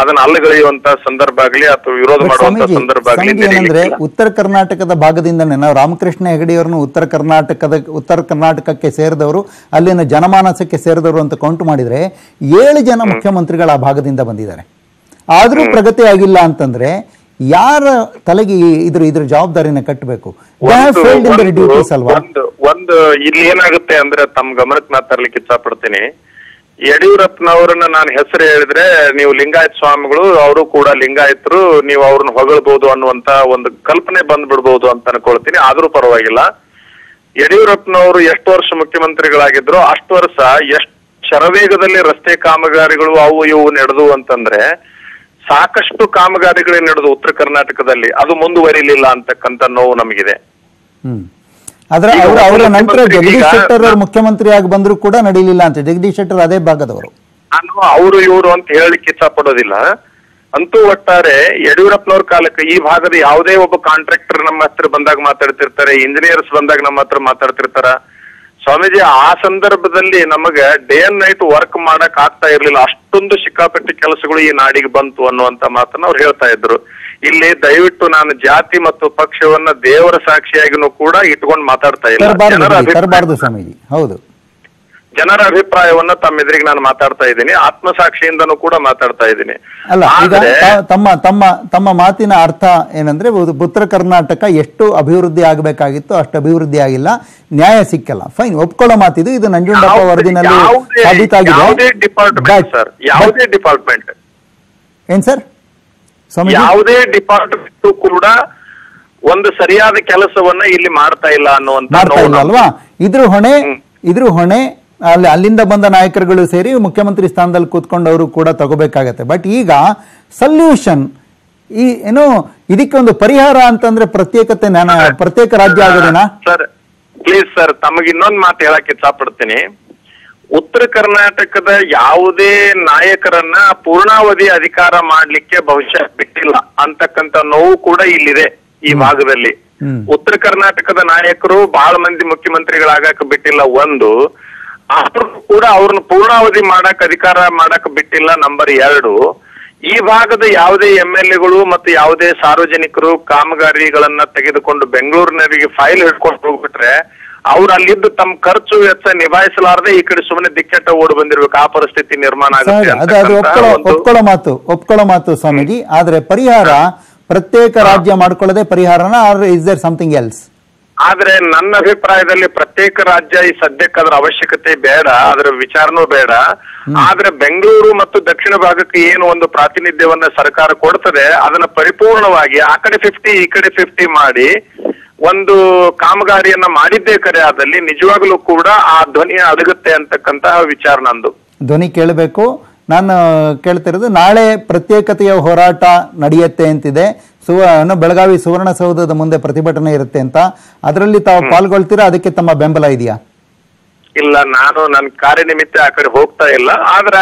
ಅದನ್ನ ಅಲ್ಲಗಳೆಯುವಂತ ಸಂದರ್ಭ ಆಗಲಿ ಅಥವಾ ವಿರೋಧ ಮಾಡುವಂತ ಸಂದರ್ಭ ಆಗಲಿ. ಏನಂದ್ರೆ ಉತ್ತರ ಕರ್ನಾಟಕದ ಭಾಗದಿಂದನೇ ನಾವು ರಾಮಕೃಷ್ಣ ಹೆಗಡೆಯವರನ್ನು ಉತ್ತರ ಕರ್ನಾಟಕಕ್ಕೆ ಸೇರಿದವರು, ಅಲ್ಲಿನ ಜನಮಾನಸಕ್ಕೆ ಸೇರಿದವರು ಅಂತ ಕೌಂಟ್ ಮಾಡಿದ್ರೆ 7 ಜನ ಮುಖ್ಯಮಂತ್ರಿಗಳು ಆ ಭಾಗದಿಂದ ಬಂದಿದ್ದಾರೆ. ಆದ್ರೂ ಪ್ರಗತಿ ಆಗಿಲ್ಲ ಅಂತಂದ್ರೆ ಯಾರ ತಲೆಗೆ ಇದ್ರ ಜವಾಬ್ದಾರಿನ ಕಟ್ಟಬೇಕು? ಒಂದು ಇಲ್ಲಿ ಏನಾಗುತ್ತೆ ಅಂದ್ರೆ ತಮ್ಮ ಗಮನಕ್ಕೆ ನಾ ತರ್ಲಿಕ್ಕೆ ಇಚ್ಛಪಡ್ತೀನಿ. ಯಡಿಯೂರಪ್ಪನವರನ್ನ ನಾನು ಹೆಸರು ಹೇಳಿದ್ರೆ ನೀವು ಲಿಂಗಾಯತ್ ಸ್ವಾಮಿಗಳು, ಅವರು ಕೂಡ ಲಿಂಗಾಯತರು, ನೀವು ಅವ್ರನ್ನ ಹೊಗಳ್ಬಹುದು ಅನ್ನುವಂತ ಒಂದು ಕಲ್ಪನೆ ಬಂದ್ಬಿಡ್ಬಹುದು ಅಂತ ಅನ್ಕೊಳ್ತೀನಿ. ಆದ್ರೂ ಪರವಾಗಿಲ್ಲ. ಯಡಿಯೂರಪ್ಪನವರು ಎಷ್ಟು ವರ್ಷ ಮುಖ್ಯಮಂತ್ರಿಗಳಾಗಿದ್ರು ಅಷ್ಟು ವರ್ಷ ಎಷ್ಟು ಶರವೇಗದಲ್ಲಿ ರಸ್ತೆ ಕಾಮಗಾರಿಗಳು ಅವು ಇವು ನಡೆದು ಅಂತಂದ್ರೆ ಸಾಕಷ್ಟು ಕಾಮಗಾರಿಗಳೇ ನಡೆದು ಉತ್ತರ ಕರ್ನಾಟಕದಲ್ಲಿ, ಅದು ಮುಂದುವರಿಲಿಲ್ಲ ಅಂತಕ್ಕಂಥ ನೋವು ನಮಗಿದೆ. ಆದ್ರೆ ಅವರ ನಂತರ ಜಗದೀಶ್ ಶೆಟ್ಟರ್ ಅವರು ಮುಖ್ಯಮಂತ್ರಿ ಆಗಿ ಬಂದ್ರು ಕೂಡ ನಡೀಲಿಲ್ಲ ಅಂತ. ಜಗದೀಶ್ ಶೆಟ್ಟರ್ ಅದೇ ಭಾಗದವರು. ನಾನು ಅವರು ಇವರು ಅಂತ ಹೇಳಲಿಕ್ಕೆ ಇಚ್ಛ ಪಡೋದಿಲ್ಲ. ಅಂತೂ ಒಟ್ಟಾರೆ ಯಡಿಯೂರಪ್ಪನವ್ರ ಕಾಲಕ್ಕೆ ಈ ಭಾಗದ ಯಾವುದೇ ಒಬ್ಬ ಕಾಂಟ್ರಾಕ್ಟರ್ ನಮ್ಮ ಹತ್ರ ಬಂದಾಗ ಮಾತಾಡ್ತಿರ್ತಾರೆ, ಇಂಜಿನಿಯರ್ಸ್ ಬಂದಾಗ ನಮ್ಮ ಹತ್ರ ಮಾತಾಡ್ತಿರ್ತಾರ. ಸ್ವಾಮೀಜಿ ಆ ಸಂದರ್ಭದಲ್ಲಿ ನಮಗೆ ಡೇ ಅಂಡ್ ನೈಟ್ ವರ್ಕ್ ಮಾಡಕ್ ಆಗ್ತಾ ಇರ್ಲಿಲ್ಲ, ಅಷ್ಟೊಂದು ಸಿಕ್ಕಾಪಟ್ಟೆ ಕೆಲಸಗಳು ಈ ನಾಡಿಗೆ ಬಂತು ಅನ್ನುವಂತ ಮಾತನ್ನ ಅವ್ರು ಹೇಳ್ತಾ ಇದ್ರು. ಇಲ್ಲಿ ದಯವಿಟ್ಟು ನಾನು ಜಾತಿ ಮತ್ತು ಪಕ್ಷವನ್ನ ದೇವರ ಸಾಕ್ಷಿಯಾಗಿನೂ ಕೂಡ ಇಟ್ಕೊಂಡು ಮಾತಾಡ್ತಾ ಇಲ್ಲ. ಜನರ ಅಭಿಪ್ರಾಯವನ್ನ ತಮ್ಮ ಎದುರಿಗೆ ನಾನು ಮಾತಾಡ್ತಾ ಇದ್ದೀನಿ, ಆತ್ಮಸಾಕ್ಷಿಯಿಂದನೂ ಕೂಡ ಮಾತಾಡ್ತಾ ಇದ್ದೀನಿ. ಅಲ್ಲ, ಈಗ ತಮ್ಮ ಮಾತಿನ ಅರ್ಥ ಏನಂದ್ರೆ ಉತ್ತರ ಕರ್ನಾಟಕ ಎಷ್ಟು ಅಭಿವೃದ್ಧಿ ಆಗಬೇಕಾಗಿತ್ತು ಅಷ್ಟು ಅಭಿವೃದ್ಧಿ ಆಗಿಲ್ಲ, ನ್ಯಾಯ ಸಿಕ್ಕಲ್ಲ. ಫೈನ್, ಒಪ್ಕೊಳ್ಳೋ ಮಾತಿದು. ಇದು ನಂಜುಂಡಪ್ಪ ವರದಿನಲ್ಲಿ ಸಾಬೀತಾಗಿದೆ. ಯಾವುದೇ ಡಿಪಾರ್ಟ್ಮೆಂಟ್ ಏನ್ ಸರ್, ಯಾವುದೇ ಡಿಪಾರ್ಟ್ಮೆಂಟ್ ಕೂಡ ಒಂದು ಸರಿಯಾದ ಕೆಲಸವನ್ನ ಇಲ್ಲಿ ಮಾಡ್ತಾ ಇಲ್ಲ ಅನ್ನುವಂತ ಅಲ್ವಾ? ಇದ್ರ ಹೊಣೆ ಅಲ್ಲಿಂದ ಬಂದ ನಾಯಕರುಗಳು ಸೇರಿ ಮುಖ್ಯಮಂತ್ರಿ ಸ್ಥಾನದಲ್ಲಿ ಕೂತ್ಕೊಂಡವರು ಕೂಡ ತಗೋಬೇಕಾಗತ್ತೆ. ಬಟ್ ಈಗ ಸಲ್ಯೂಷನ್ ಇದಕ್ಕೆ ಒಂದು ಪರಿಹಾರ ಅಂತಂದ್ರೆ ಪ್ರತ್ಯೇಕ ರಾಜ್ಯ ಆಗೋದೇನಾ? ಸರ್ ಪ್ಲೀಸ್ ಸರ್, ತಮಗೆ ಇನ್ನೊಂದು ಮಾತು ಹೇಳಕ್ ಇಚ್ಛಪಡ್ತೀನಿ. ಉತ್ತರ ಕರ್ನಾಟಕದ ಯಾವುದೇ ನಾಯಕರನ್ನ ಪೂರ್ಣಾವಧಿ ಅಧಿಕಾರ ಮಾಡ್ಲಿಕ್ಕೆ ಬಹುಶಃ ಬಿಟ್ಟಿಲ್ಲ ಅಂತಕ್ಕಂಥ ನೋವು ಕೂಡ ಇಲ್ಲಿದೆ ಈ ಭಾಗದಲ್ಲಿ. ಉತ್ತರ ಕರ್ನಾಟಕದ ನಾಯಕರು ಬಹಳ ಮಂದಿ ಮುಖ್ಯಮಂತ್ರಿಗಳಾಗಕ್ ಬಿಟ್ಟಿಲ್ಲ. ಒಂದು, ಅವರು ಕೂಡ ಅವ್ರನ್ನ ಪೂರ್ಣಾವಧಿ ಅಧಿಕಾರ ಮಾಡಕ್ ಬಿಟ್ಟಿಲ್ಲ. ನಂಬರ್ 2, ಈ ಭಾಗದ ಯಾವುದೇ MLAಗಳು ಮತ್ತು ಯಾವುದೇ ಸಾರ್ವಜನಿಕರು ಕಾಮಗಾರಿಗಳನ್ನ ತೆಗೆದುಕೊಂಡು ಬೆಂಗಳೂರಿನವರಿಗೆ ಫೈಲ್ ಹಿಡ್ಕೊಂಡು ಹೋಗ್ಬಿಟ್ರೆ ಅವ್ರು ಅಲ್ಲಿದ್ದು ತಮ್ಮ ಖರ್ಚು ವೆಚ್ಚ ನಿಭಾಯಿಸಲಾರದೆ ಈ ಕಡೆ ಸುಮ್ಮನೆ ದಿಕ್ಕೆಟ್ಟ ಓಡಿ ಬಂದಿರ್ಬೇಕು. ಆ ಪರಿಸ್ಥಿತಿ ನಿರ್ಮಾಣ ಆಗುತ್ತೆ. ಒಪ್ಕೊಳ್ಳೋ ಮಾತು ಸ್ವಾಮೀಜಿ. ಆದ್ರೆ ಪರಿಹಾರ ಪ್ರತ್ಯೇಕ ರಾಜ್ಯ ಮಾಡ್ಕೊಳ್ಳದೆ ಪರಿಹಾರನ, ಇಸ್ ದೇರ್ ಸಮಥಿಂಗ್ ಎಲ್ಸ್? ಆದ್ರೆ ನನ್ನ ಅಭಿಪ್ರಾಯದಲ್ಲಿ ಪ್ರತ್ಯೇಕ ರಾಜ್ಯ ಈ ಸದ್ಯಕ್ಕೆ ಅದರ ಅವಶ್ಯಕತೆ ಬೇಡ, ಅದರ ವಿಚಾರನೂ ಬೇಡ. ಆದ್ರೆ ಬೆಂಗಳೂರು ಮತ್ತು ದಕ್ಷಿಣ ಭಾಗಕ್ಕೆ ಏನು ಒಂದು ಪ್ರಾತಿನಿಧ್ಯವನ್ನ ಸರ್ಕಾರ ಕೊಡ್ತದೆ ಅದನ್ನ ಪರಿಪೂರ್ಣವಾಗಿ ಆ ಕಡೆ 50 ಈ ಕಡೆ 50 ಮಾಡಿ ಒಂದು ಕಾಮಗಾರಿಯನ್ನ ಮಾಡಿದ್ದೇ ಕರೆ ಆದಲ್ಲಿ ನಿಜವಾಗ್ಲೂ ಕೂಡ ಆ ಧ್ವನಿ ಅಡಗುತ್ತೆ ಅಂತಕ್ಕಂತಹ ವಿಚಾರ ನಂದು. ಧ್ವನಿ ಕೇಳಬೇಕು. ನಾನು ಕೇಳ್ತಿರೋದು, ನಾಳೆ ಪ್ರತ್ಯೇಕತೆಯ ಹೋರಾಟ ನಡೆಯುತ್ತೆ ಅಂತಿದೆ. ಬೆಳಗಾವಿ ಸುವರ್ಣಸೌಧದ ಮುಂದೆ ಪ್ರತಿಭಟನೆ ಇರುತ್ತೆ ಅಂತ. ಅದರಲ್ಲಿ ತಾವು ಪಾಲ್ಗೊಳ್ತೀರಾ? ಅದಕ್ಕೆ ತಮ್ಮ ಬೆಂಬಲ ಇದೆಯಾ? ಇಲ್ಲ, ನಾನು ನನ್ನ ಕಾರ್ಯನಿಮಿತ್ತ ಆ ಕಡೆ ಹೋಗ್ತಾ ಇಲ್ಲ. ಆದ್ರ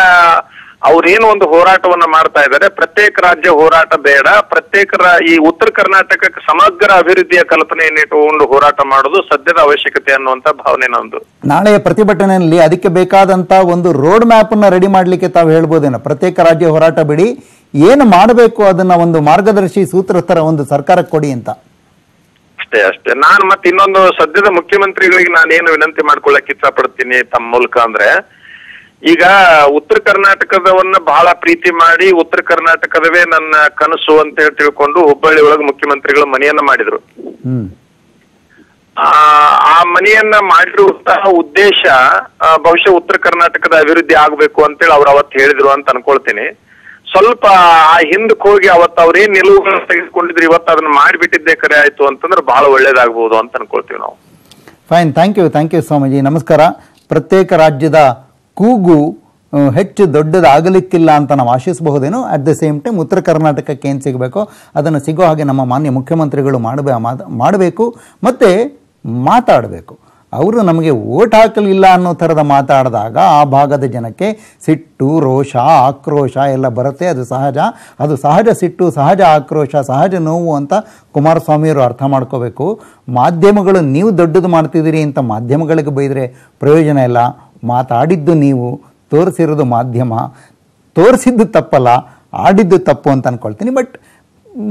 ಅವ್ರೇನು ಒಂದು ಹೋರಾಟವನ್ನ ಮಾಡ್ತಾ ಇದ್ದಾರೆ, ಪ್ರತ್ಯೇಕ ರಾಜ್ಯ ಹೋರಾಟ ಬೇಡ, ಈ ಉತ್ತರ ಕರ್ನಾಟಕಕ್ಕೆ ಸಮಗ್ರ ಅಭಿವೃದ್ಧಿಯ ಕಲ್ಪನೆಯನ್ನು ಇಟ್ಟುಕೊಂಡು ಹೋರಾಟ ಮಾಡೋದು ಸದ್ಯದ ಅವಶ್ಯಕತೆ ಅನ್ನುವಂತ ಭಾವನೆ ನಂದು. ನಾಳೆಯ ಪ್ರತಿಭಟನೆಯಲ್ಲಿ ಅದಕ್ಕೆ ಬೇಕಾದಂತ ಒಂದು ರೋಡ್ ಮ್ಯಾಪ್ ಅನ್ನ ರೆಡಿ ಮಾಡ್ಲಿಕ್ಕೆ ತಾವು ಹೇಳ್ಬೋದೇನೋ? ಪ್ರತ್ಯೇಕ ರಾಜ್ಯ ಹೋರಾಟ ಬಿಡಿ, ಏನು ಮಾಡಬೇಕು ಅದನ್ನ ಒಂದು ಮಾರ್ಗದರ್ಶಿ ಸೂತ್ರ ತರ ಒಂದು ಸರ್ಕಾರಕ್ಕೆ ಕೊಡಿ ಅಂತ. ಅಷ್ಟೇ. ನಾನು ಮತ್ತೆ ಇನ್ನೊಂದು ಸದ್ಯದ ಮುಖ್ಯಮಂತ್ರಿಗಳಿಗೆ ನಾನೇನು ವಿನಂತಿ ಮಾಡ್ಕೊಳ್ಳಕ್ ಇಚ್ಛ ಪಡ್ತೀನಿ ತಮ್ಮ ಮೂಲಕ ಅಂದ್ರೆ, ಈಗ ಉತ್ತರ ಕರ್ನಾಟಕದವನ್ನ ಬಹಳ ಪ್ರೀತಿ ಮಾಡಿ ಉತ್ತರ ಕರ್ನಾಟಕದವೇ ನನ್ನ ಕನಸು ಅಂತ ಹೇಳಿ ತಿಳ್ಕೊಂಡು ಹುಬ್ಬಳ್ಳಿ ಒಳಗೆ ಮುಖ್ಯಮಂತ್ರಿಗಳು ಮನೆಯನ್ನ ಮಾಡಿದ್ರು. ಆ ಮನೆಯನ್ನ ಮಾಡಿರುವಂತಹ ಉದ್ದೇಶ ಬಹುಶಃ ಉತ್ತರ ಕರ್ನಾಟಕದ ಅಭಿವೃದ್ಧಿ ಆಗ್ಬೇಕು ಅಂತೇಳಿ ಅವ್ರು ಅವತ್ತು ಹೇಳಿದ್ರು ಅಂತ ಅನ್ಕೊಳ್ತೀನಿ. ಸ್ವಲ್ಪ ಆ ಹಿಂದಕ್ಕೆ ಹೋಗಿ ಅವತ್ತು ಅವ್ರೇನ್ ನಿಲುವುಗಳನ್ನ ತೆಗೆದುಕೊಂಡಿದ್ರು, ಇವತ್ತು ಅದನ್ನ ಮಾಡಿಬಿಟ್ಟಿದ್ದೇ ಕರೆ ಆಯ್ತು ಅಂತಂದ್ರೆ ಬಹಳ ಒಳ್ಳೇದಾಗಬಹುದು ಅಂತ ಅನ್ಕೊಳ್ತೀವಿ ನಾವು. ಫೈನ್, ಥ್ಯಾಂಕ್ ಯು ಸ್ವಾಮೀಜಿ, ನಮಸ್ಕಾರ. ಪ್ರತ್ಯೇಕ ರಾಜ್ಯದ ಕೂಗು ಹೆಚ್ಚು ದೊಡ್ಡದಾಗಲಿಕ್ಕಿಲ್ಲ ಅಂತ ನಾವು ಆಶಿಸಬಹುದೇನೋ. ಅಟ್ ದ ಸೇಮ್ ಟೈಮ್ ಉತ್ತರ ಕರ್ನಾಟಕಕ್ಕೆ ಏನು ಸಿಗಬೇಕೋ ಅದನ್ನು ಸಿಗೋ ಹಾಗೆ ನಮ್ಮ ಮಾನ್ಯ ಮುಖ್ಯಮಂತ್ರಿಗಳು ಮಾಡಬೇಕು ಮತ್ತು ಮಾತಾಡಬೇಕು. ಅವರು ನಮಗೆ ಓಟ್ ಹಾಕಲಿಲ್ಲ ಅನ್ನೋ ಥರದ ಮಾತಾಡಿದಾಗ ಆ ಭಾಗದ ಜನಕ್ಕೆ ಸಿಟ್ಟು, ರೋಷ, ಆಕ್ರೋಶ ಎಲ್ಲ ಬರುತ್ತೆ. ಅದು ಸಹಜ ಸಿಟ್ಟು, ಸಹಜ ಆಕ್ರೋಶ, ಸಹಜ ನೋವು ಅಂತ ಕುಮಾರಸ್ವಾಮಿಯವರು ಅರ್ಥ ಮಾಡ್ಕೋಬೇಕು. ಮಾಧ್ಯಮಗಳು ನೀವು ದೊಡ್ಡದು ಮಾಡ್ತಿದ್ದೀರಿ ಅಂತ ಮಾಧ್ಯಮಗಳಿಗೆ ಬೈದರೆ ಪ್ರಯೋಜನ ಇಲ್ಲ. ಮಾತಾಡಿದ್ದು ನೀವು, ತೋರಿಸಿರೋದು ಮಾಧ್ಯಮ. ತೋರಿಸಿದ್ದು ತಪ್ಪಲ್ಲ, ಆಡಿದ್ದು ತಪ್ಪು ಅಂತ ಅಂದ್ಕೊಳ್ತೀನಿ. ಬಟ್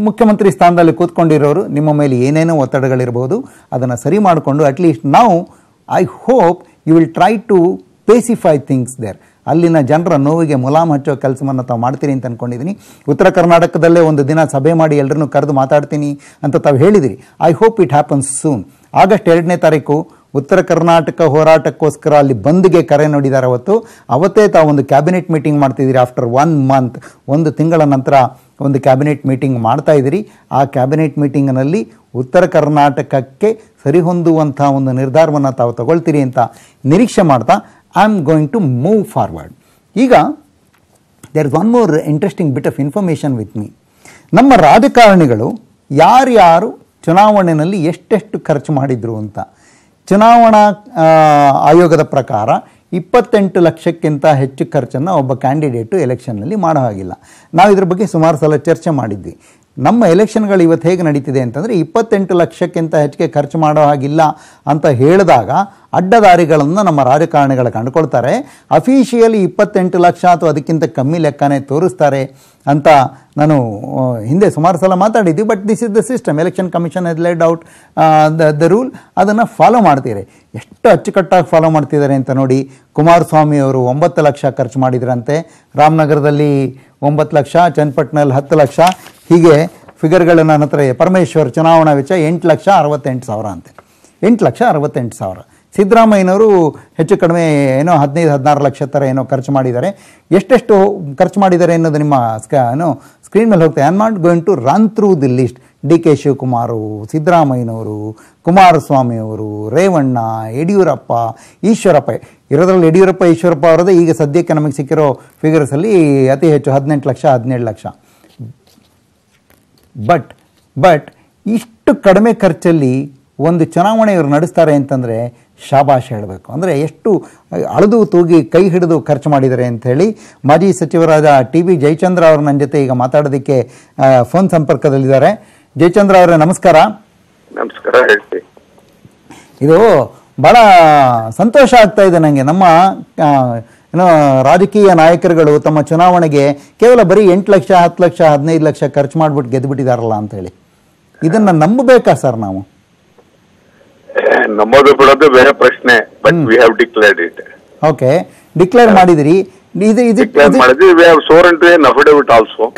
ಮುಖ್ಯಮಂತ್ರಿ ಸ್ಥಾನದಲ್ಲಿ ಕೂತ್ಕೊಂಡಿರೋರು ನಿಮ್ಮ ಮೇಲೆ ಏನೇನೋ ಒತ್ತಡಗಳಿರ್ಬೋದು, ಅದನ್ನು ಸರಿ ಮಾಡಿಕೊಂಡು ಅಟ್ಲೀಸ್ಟ್ ನಾವು I hope you will try to pacify things there. ಅಲ್ಲಿನ ಜನರ ನೋವಿಗೆ ಮುಲಾಮ್ ಹಚ್ಚೋ ಕೆಲಸವನ್ನು ತಾವು ಮಾಡ್ತೀರಿ ಅಂತ ಅಂದ್ಕೊಂಡಿದ್ದೀನಿ. ಉತ್ತರ ಕರ್ನಾಟಕದಲ್ಲೇ ಒಂದು ದಿನ ಸಭೆ ಮಾಡಿ ಎಲ್ಲರನ್ನೂ ಕರೆದು ಮಾತಾಡ್ತೀನಿ ಅಂತ ತಾವು ಹೇಳಿದಿರಿ. I hope it happens soon. August 2ನೇ ತಾರೀಕು ಉತ್ತರ ಕರ್ನಾಟಕ ಹೋರಾಟಕ್ಕೋಸ್ಕರ ಅಲ್ಲಿ ಬಂದ್ಗೆ ಕರೆ ನೀಡಿದ್ದಾರೆ. ಅವತ್ತೇ ತಾವು ಒಂದು ಕ್ಯಾಬಿನೆಟ್ ಮೀಟಿಂಗ್ ಮಾಡ್ತಿದ್ದೀರಿ. ಆಫ್ಟರ್ 1 ಮಂತ್, 1 ತಿಂಗಳ ನಂತರ ಒಂದು ಕ್ಯಾಬಿನೆಟ್ ಮೀಟಿಂಗ್ ಮಾಡ್ತಾ ಇದ್ದೀರಿ. ಆ ಕ್ಯಾಬಿನೆಟ್ ಮೀಟಿಂಗ್ನಲ್ಲಿ ಉತ್ತರ ಕರ್ನಾಟಕಕ್ಕೆ ಸರಿಹೊಂದುವಂಥ ಒಂದು ನಿರ್ಧಾರವನ್ನು ತಾವು ತಗೊಳ್ತೀರಿ ಅಂತ ನಿರೀಕ್ಷೆ ಮಾಡ್ತಾ I am going to move forward. ಈಗ there is one more interesting bit of information with me. ನಮ್ಮ ರಾಜಕಾರಣಿಗಳು ಯಾರ್ಯಾರು ಚುನಾವಣೆಯಲ್ಲಿ ಎಷ್ಟೆಷ್ಟು ಖರ್ಚು ಮಾಡಿದರು ಅಂತ ಚುನಾವಣಾ ಆಯೋಗದ ಪ್ರಕಾರ 28 ಲಕ್ಷಕ್ಕಿಂತ ಹೆಚ್ಚು ಖರ್ಚನ್ನು ಒಬ್ಬ ಕ್ಯಾಂಡಿಡೇಟು ಎಲೆಕ್ಷನ್ನಲ್ಲಿ ಮಾಡೋ ಹಾಗಿಲ್ಲ. ನಾವು ಇದ್ರ ಬಗ್ಗೆ ಸುಮಾರು ಸಲ ಚರ್ಚೆ ಮಾಡಿದ್ವಿ. ನಮ್ಮ ಎಲೆಕ್ಷನ್ಗಳು ಇವತ್ತು ಹೇಗೆ ನಡೀತಿದೆ ಅಂತಂದರೆ 28 ಲಕ್ಷಕ್ಕಿಂತ ಹೆಚ್ಚಿಗೆ ಖರ್ಚು ಮಾಡೋ ಹಾಗಿಲ್ಲ ಅಂತ ಹೇಳಿದಾಗ ಅಡ್ಡದಾರಿಗಳನ್ನು ನಮ್ಮ ರಾಜಕಾರಣಿಗಳು ಕಂಡುಕೊಳ್ತಾರೆ. ಅಫಿಷಿಯಲಿ 28 ಲಕ್ಷ ಅಥವಾ ಅದಕ್ಕಿಂತ ಕಮ್ಮಿ ಲೆಕ್ಕನೇ ತೋರಿಸ್ತಾರೆ ಅಂತ ನಾನು ಹಿಂದೆ ಸುಮಾರು ಸಲ ಮಾತಾಡಿದ್ವಿ. But this is the system. Election commission has laid out the rule. ಅದನ್ನು ಫಾಲೋ ಮಾಡ್ತೀರಿ. ಎಷ್ಟು ಅಚ್ಚುಕಟ್ಟಾಗಿ ಫಾಲೋ ಮಾಡ್ತಿದ್ದಾರೆ ಅಂತ ನೋಡಿ. ಕುಮಾರಸ್ವಾಮಿ ಅವರು 9 ಲಕ್ಷ ಖರ್ಚು ಮಾಡಿದ್ರಂತೆ, ರಾಮನಗರದಲ್ಲಿ 9 ಲಕ್ಷ, ಚನ್ನಪಟ್ಟಣದಲ್ಲಿ 10 ಲಕ್ಷ, ಹೀಗೆ ಫಿಗರ್ಗಳು ನನ್ನ ಹತ್ರ. ಪರಮೇಶ್ವರ್ ಚುನಾವಣಾ ವೆಚ್ಚ 8,68,000 ಅಂತೆ. 8,68,000. ಸಿದ್ದರಾಮಯ್ಯನವರು ಹೆಚ್ಚು ಕಡಿಮೆ ಏನೋ 15-16 ಲಕ್ಷ ಥರ ಏನೋ ಖರ್ಚು ಮಾಡಿದ್ದಾರೆ. ಎಷ್ಟೆಷ್ಟು ಖರ್ಚು ಮಾಡಿದ್ದಾರೆ ಅನ್ನೋದು ನಿಮ್ಮ ಸ್ಕ್ರೀನ್ ಮೇಲೆ ಹೋಗ್ತದೆ. I am not going to run through the list. D K Shivakumar, ಸಿದ್ದರಾಮಯ್ಯನವರು, ಕುಮಾರಸ್ವಾಮಿಯವರು, ರೇವಣ್ಣ, ಯಡಿಯೂರಪ್ಪ, ಈಶ್ವರಪ್ಪ. ಇರೋದ್ರಲ್ಲಿ ಯಡಿಯೂರಪ್ಪ, ಈಶ್ವರಪ್ಪ ಅವರದೇ ಈಗ ಸದ್ಯಕ್ಕೆ ನಮಗೆ ಸಿಕ್ಕಿರೋ ಫಿಗರ್ಸಲ್ಲಿ ಅತಿ ಹೆಚ್ಚು 18 ಲಕ್ಷ, 17 ಲಕ್ಷ. ಬಟ್ ಇಷ್ಟು ಕಡಿಮೆ ಖರ್ಚಲ್ಲಿ ಒಂದು ಚುನಾವಣೆ ಇವರು ನಡೆಸ್ತಾರೆ ಅಂತಂದರೆ ಶಾಬಾಷ್ ಹೇಳಬೇಕು. ಅಂದರೆ ಎಷ್ಟು ಅಳೆದು ತೂಗಿ ಕೈ ಹಿಡಿದು ಖರ್ಚು ಮಾಡಿದ್ದಾರೆ ಅಂಥೇಳಿ ಮಾಜಿ ಸಚಿವರಾದ ಟಿ ಬಿ ಜಯಚಂದ್ರ ಅವರು ನನ್ನ ಜೊತೆ ಈಗ ಮಾತಾಡೋದಕ್ಕೆ ಫೋನ್ ಸಂಪರ್ಕದಲ್ಲಿದ್ದಾರೆ. ಜಯಚಂದ್ರ ಅವರೇ ನಮಸ್ಕಾರ. ನಮಸ್ಕಾರ. ಹೇಳ್ತೀವಿ. ಇದು ಭಾಳ ಸಂತೋಷ ಆಗ್ತಾ ಇದೆ ನನಗೆ. ನಮ್ಮ ರಾಜಕೀಯ ನಾಯಕರುಗಳು ತಮ್ಮ ಚುನಾವಣೆಗೆ ಕೇವಲ ಬರೀ 8 ಲಕ್ಷ, 10 ಲಕ್ಷ, 15 ಲಕ್ಷ ಖರ್ಚು ಮಾಡಿಬಿಟ್ಟು ಗೆದ್ದುಬಿಟ್ಟಿದಾರಲ್ಲ ಅಂತೇಳಿ. ಇದನ್ನು ನಂಬಬೇಕಾ ಸರ್ ನಾವು? ನಮ್ಮದು ಬಿಡೋದು ಬೇರೆ ಪ್ರಶ್ನೆ. But we have declared it. Okay, declare ಮಾಡಿದಿರಿ.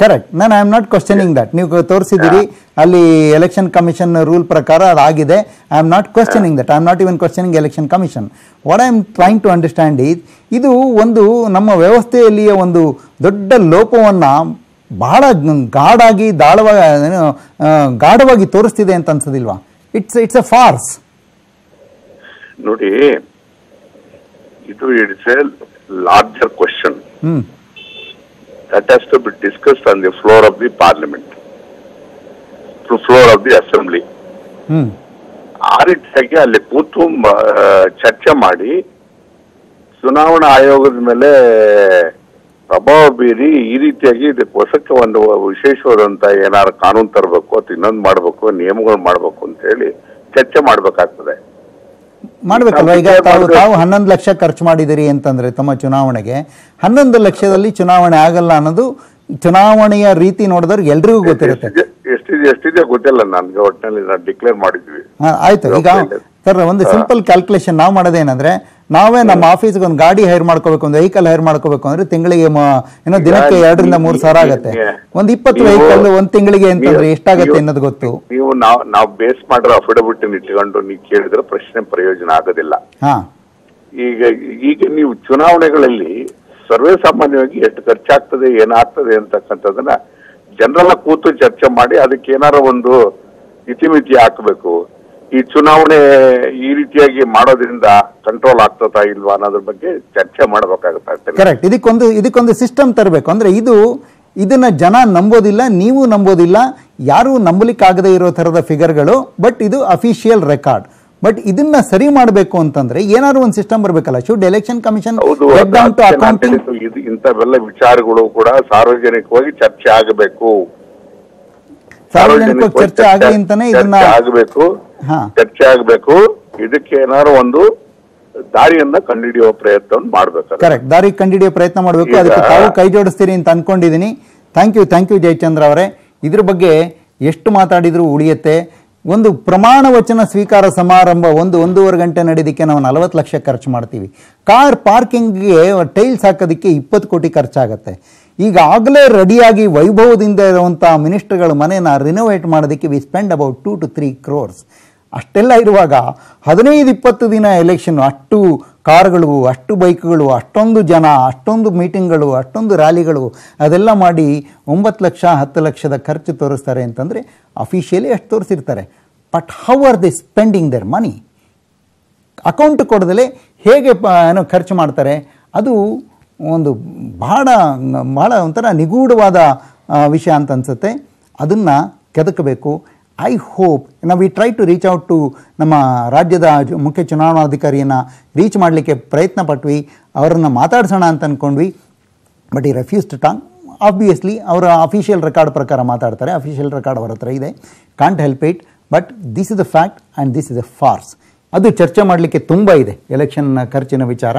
ಕರೆಕ್ಟ್. ನಾನು I am not questioning that. ನೀವು ತೋರಿಸಿದಿರಿ ಅಲ್ಲಿ ಎಲೆಕ್ಷನ್ ಕಮಿಷನ್ ರೂಲ್ ಪ್ರಕಾರ ಅದಾಗಿದೆ. I am not questioning that. I am not even questioning election commission. What I am trying to understand is, ಇದು ಒಂದು ನಮ್ಮ ವ್ಯವಸ್ಥೆಯಲ್ಲಿಯ ಒಂದು ದೊಡ್ಡ ಲೋಪವನ್ನು ಬಹಳ ಗಾಢವಾಗಿ ತೋರಿಸ್ತಿದೆ ಅಂತ ಅನ್ಸೋದಿಲ್ವಾ? It's A ಫಾರ್ಸ್. ನೋಡಿ, ಇದು it's A larger question that has to be discussed on the floor of the parliament, the floor of the assembly. ಆ ರೀತಿಯಾಗಿ ಅಲ್ಲಿ ಕೂತು ಚರ್ಚೆ ಮಾಡಿ ಚುನಾವಣಾ ಆಯೋಗದ ಮೇಲೆ ಪ್ರಭಾವ ಬೀರಿ ಈ ರೀತಿಯಾಗಿ ಇದಕ್ಕೆ ಹೊಸಕ್ಕೆ ಒಂದು ವಿಶೇಷವಾದಂತ ಏನಾದ್ರು ಕಾನೂನು ತರಬೇಕು ಅಥವಾ ಇನ್ನೊಂದು ಮಾಡಬೇಕು, ನಿಯಮಗಳು ಮಾಡಬೇಕು ಅಂತ ಹೇಳಿ ಚರ್ಚೆ ಮಾಡ್ಬೇಕಾಗ್ತದೆ. ಮಾಡ್ಬೇಕಲ್ವಾ? ಈಗ ತಾವು 11 ಲಕ್ಷ ಖರ್ಚು ಮಾಡಿದಿರಿ ಅಂತಂದ್ರೆ ತಮ್ಮ ಚುನಾವಣೆಗೆ, 11 ಲಕ್ಷದಲ್ಲಿ ಚುನಾವಣೆ ಆಗಲ್ಲ ಅನ್ನೋದು ಚುನಾವಣೆಯ ರೀತಿ ನೋಡಿದವ್ರಿಗೆ ಎಲ್ರಿಗೂ ಗೊತ್ತಿರುತ್ತೆ. ಎಷ್ಟಿದೆ ಗೊತ್ತಿಲ್ಲ ನನಗೆ, ಒಟ್ಟಿನಲ್ಲಿ ನಾವು ಡಿಕ್ಲೇರ್ ಮಾಡಿದ್ವಿ. ಆಯ್ತು. ಈಗ ಸರ್ ಒಂದು ಸಿಂಪಲ್ ಕ್ಯಾಲ್ಕುಲೇಷನ್ ನಾವು ಮಾಡೋದೇನಂದ್ರೆ, ನಾವೇ ನಮ್ಮ ಆಫೀಸ್ಗೆ ಒಂದು ಗಾಡಿ ಹೈರ್ ಮಾಡ್ಕೋಬೇಕು, ಒಂದು ವೆಹಿಕಲ್ ಹೈರ್ ಮಾಡ್ಕೋಬೇಕು ಅಂದ್ರೆ ತಿಂಗಳಿಗೆ ಏನೋ ದಿನಕ್ಕೆ 2-3 ಸಾವಿರ ಆಗುತ್ತೆ. ಒಂದು 20 ವೆಹಿಕಲ್ ಒಂದ್ ತಿಂಗಳಿಗೆ ಅಂತಂದ್ರೆ ಎಷ್ಟಾಗತ್ತೆ ಅನ್ನೋದು ಗೊತ್ತು. ನೀವು ನಾವು ಬೇಸ್ ಮಾಡಿರೋ ಅಫಿಡವಿಟ್ ಇಟ್ಕೊಂಡು ನೀವು ಕೇಳಿದ್ರೆ ಪ್ರಶ್ನೆ ಪ್ರಯೋಜನ ಆಗೋದಿಲ್ಲ. ಈಗ ನೀವು ಚುನಾವಣೆಗಳಲ್ಲಿ ಸರ್ವೇ ಸಾಮಾನ್ಯವಾಗಿ ಎಷ್ಟು ಖರ್ಚಾಗ್ತದೆ, ಏನಾಗ್ತದೆ ಅಂತಕ್ಕಂಥದನ್ನ ಜನರೆಲ್ಲ ಕೂತು ಚರ್ಚೆ ಮಾಡಿ ಅದಕ್ಕೆ ಏನಾರ ಒಂದು ಇತಿಮಿತಿ ಹಾಕಬೇಕು. ಈ ಚುನಾವಣೆ ಈ ರೀತಿಯಾಗಿ ಮಾಡೋದ್ರಿಂದ ಕಂಟ್ರೋಲ್ ಆಗ್ತದಾ ಇಲ್ವಾ ಅನ್ನೋದ್ರ ಬಗ್ಗೆ ಚರ್ಚೆ ಮಾಡಬೇಕಾಗುತ್ತೆ. ಕರೆಕ್ಟ್. ಇದಕ್ಕೊಂದು ಸಿಸ್ಟಮ್ ತರಬೇಕು. ಅಂದ್ರೆ ಇದನ್ನ ಜನ ನಂಬೋದಿಲ್ಲ, ನೀವು ನಂಬೋದಿಲ್ಲ, ಯಾರು ನಂಬಲಿಕ್ಕಾಗದೇ ಇರೋ ತರದ ಫಿಗರ್ಗಳು. ಬಟ್ ಇದು ಅಫಿಷಿಯಲ್ ರೆಕಾರ್ಡ್. ಬಟ್ ಇದನ್ನ ಸರಿ ಮಾಡಬೇಕು ಅಂತಂದ್ರೆ ಏನಾದ್ರು ಒಂದು ಸಿಸ್ಟಮ್ ಬರಬೇಕಲ್ಲ. ಶುಡ್ ಎಲೆಕ್ಷನ್ ಕಮಿಷನ್ ಇಂಥವೆಲ್ಲ ವಿಚಾರಗಳು ಕೂಡ ಸಾರ್ವಜನಿಕವಾಗಿ ಚರ್ಚೆ ಆಗಬೇಕು. ಸಾರ್ವಜನಿಕವಾಗಿ ಚರ್ಚೆ ಆಗಲಿ ಅಂತಾನೆ ಇದನ್ನ ಚರ್ಚೆ ಆಗಬೇಕು. ಇದಕ್ಕೆ ಏನಾದ್ರು ಒಂದು ದಾರಿಯನ್ನ ಕಂಡುಹಿಡಿಯುವ ಪ್ರಯತ್ನ ಮಾಡ್ಬೇಕು. ಕರೆಕ್ಟ್, ದಾರಿ ಕಂಡುಹಿಡಿಯೋ ಪ್ರಯತ್ನ ಮಾಡಬೇಕು. ಅದಕ್ಕೆ ತಾವು ಕೈ ಜೋಡಿಸ್ತೀರಿ ಅಂತ ಅನ್ಕೊಂಡಿದೀನಿ. ಥ್ಯಾಂಕ್ ಯು ಜಯಚಂದ್ರ ಅವರೇ. ಇದ್ರ ಬಗ್ಗೆ ಎಷ್ಟು ಮಾತಾಡಿದ್ರು ಉಳಿಯುತ್ತೆ. ಒಂದು ಪ್ರಮಾಣ ವಚನ ಸ್ವೀಕಾರ ಸಮಾರಂಭ 1-1.5 ಗಂಟೆ ನಡೆಯೋದಕ್ಕೆ ನಾವು 40 ಲಕ್ಷ ಖರ್ಚು ಮಾಡ್ತೀವಿ. ಕಾರ್ ಪಾರ್ಕಿಂಗ್ಗೆ ಟೈಲ್ಸ್ ಹಾಕೋದಕ್ಕೆ 20 ಕೋಟಿ ಖರ್ಚಾಗತ್ತೆ. ಈಗಾಗಲೇ ರೆಡಿಯಾಗಿ ವೈಭವದಿಂದ ಇರುವಂಥ ಮಿನಿಸ್ಟರ್ಗಳ ಮನೆನ ರಿನೋವೇಟ್ ಮಾಡೋದಕ್ಕೆ we spend about 2 to 3 crores. ಅಷ್ಟೆಲ್ಲ ಇರುವಾಗ 15-20 ದಿನ ಎಲೆಕ್ಷನ್, ಅಷ್ಟು ಕಾರುಗಳು, ಅಷ್ಟು ಬೈಕ್ಗಳು, ಅಷ್ಟೊಂದು ಜನ, ಅಷ್ಟೊಂದು ಮೀಟಿಂಗ್ಗಳು, ಅಷ್ಟೊಂದು ರ್ಯಾಲಿಗಳು, ಅದೆಲ್ಲ ಮಾಡಿ 9 ಲಕ್ಷ 10 ಲಕ್ಷದ ಖರ್ಚು ತೋರಿಸ್ತಾರೆ ಅಂತಂದರೆ ಅಫಿಷಿಯಲಿ ಅಷ್ಟು ತೋರಿಸಿರ್ತಾರೆ. But how are they spending their money? Account ಕೊಡದಲೇ ಹೇಗೆ ಖರ್ಚು ಮಾಡ್ತಾರೆ? ಅದು ಒಂದು ಬಹಳ ಬಹಳ ಒಂಥರ ನಿಗೂಢವಾದ ವಿಷಯ ಅಂತ ಅನಿಸುತ್ತೆ. ಅದನ್ನು ಕೆದಕಬೇಕು. ಐ ಹೋಪ್ ನಾವು we try to reach out to ನಮ್ಮ ರಾಜ್ಯದ ಮುಖ್ಯ ಚುನಾವಣಾಧಿಕಾರಿಯನ್ನು ರೀಚ್ ಮಾಡಲಿಕ್ಕೆ ಪ್ರಯತ್ನ ಪಟ್ವಿ, ಅವರನ್ನು ಮಾತಾಡ್ಸೋಣ ಅಂತ ಅಂದ್ಕೊಂಡ್ವಿ. But he refuse to talk. Obviously ಅವರ ಅಫಿಷಿಯಲ್ ರೆಕಾರ್ಡ್ ಪ್ರಕಾರ ಮಾತಾಡ್ತಾರೆ, ಅಫಿಷಿಯಲ್ ರೆಕಾರ್ಡ್ ಅವರ ಹತ್ರ ಇದೆ, can't help it. But this is a fact and this is a farce. ಅದು ಚರ್ಚೆ ಮಾಡಲಿಕ್ಕೆ ತುಂಬ ಇದೆ. ಎಲೆಕ್ಷನ್ ಖರ್ಚಿನ ವಿಚಾರ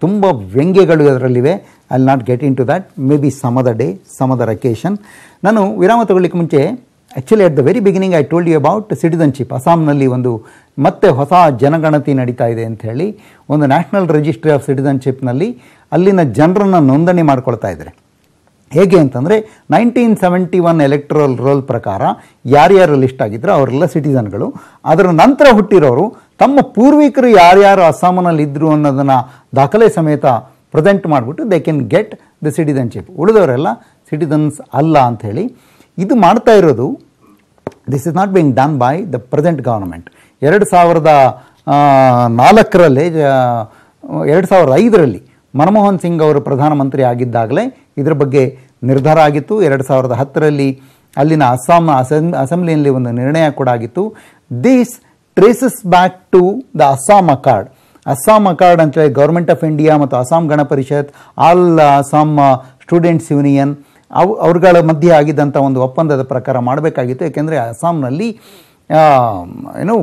ತುಂಬ ವ್ಯಂಗ್ಯಗಳು ಅದರಲ್ಲಿವೆ. I will not get into that, maybe some other day, some other occasion. ನಾನು ವಿರಾಮ ತಗೊಳ್ಳಿಕ್ಕೆ ಮುಂಚೆ actually at the very beginning I told you about citizenship. ಅಸ್ಸಾಂನಲ್ಲಿ ಒಂದು ಮತ್ತೆ ಹೊಸ ಜನಗಣತಿ ನಡೀತಾ ಇದೆ ಅಂತ ಹೇಳಿ ಒಂದು ನ್ಯಾಷನಲ್ ರಿಜಿಸ್ಟ್ರಿ ಆಫ್ ಸಿಟಿಸನ್ಶಿಪ್ನಲ್ಲಿ ಅಲ್ಲಿನ ಜನರನ್ನು ನೋಂದಣಿ ಮಾಡ್ಕೊಳ್ತಾ ಇದ್ದಾರೆ. ಹೇಗೆ ಅಂತಂದರೆ 1971 ಎಲೆಕ್ಟ್ರಲ್ ರೋಲ್ ಪ್ರಕಾರ ಯಾರ್ಯಾರು ಲಿಸ್ಟ್ ಆಗಿದ್ರು ಅವರೆಲ್ಲ ಸಿಟಿಸನ್ಗಳು. ಅದರ ನಂತರ ಹುಟ್ಟಿರೋರು ತಮ್ಮ ಪೂರ್ವಿಕರು ಯಾರ್ಯಾರು ಅಸ್ಸಾಂನಲ್ಲಿ ಇದ್ದರು ಅನ್ನೋದನ್ನು ದಾಖಲೆ ಸಮೇತ ಪ್ರೆಸೆಂಟ್ ಮಾಡಿಬಿಟ್ಟು they can get the citizenship. ಉಳಿದವರೆಲ್ಲ ಸಿಟಿಸನ್ಸ್ ಅಲ್ಲ ಅಂಥೇಳಿ ಇದು ಮಾಡ್ತಾ ಇರೋದು. This is not being done by the present government. 2004ರಲ್ಲಿ 2005ರಲ್ಲಿ ಮನಮೋಹನ್ ಸಿಂಗ್ ಅವರು ಪ್ರಧಾನಮಂತ್ರಿ ಆಗಿದ್ದಾಗಲೇ ಇದರ ಬಗ್ಗೆ ನಿರ್ಧಾರ ಆಗಿತ್ತು. 2010ರಲ್ಲಿ ಅಲ್ಲಿನ ಅಸೆಂಬ್ಲಿಯಲ್ಲಿ ಒಂದು ನಿರ್ಣಯ ಕೂಡ ಆಗಿತ್ತು. This traces back to the Assam accord. Assam accord ಅಂತೇಳಿ ಗೌರ್ಮೆಂಟ್ ಆಫ್ ಇಂಡಿಯಾ ಮತ್ತು Assam Gana Parishad, all Assam students union ಅವ್ರಗಳ ಮಧ್ಯೆ ಆಗಿದ್ದಂಥ ಒಂದು ಒಪ್ಪಂದದ ಪ್ರಕಾರ ಮಾಡಬೇಕಾಗಿತ್ತು. ಯಾಕೆಂದರೆ ಅಸ್ಸಾಂನಲ್ಲಿ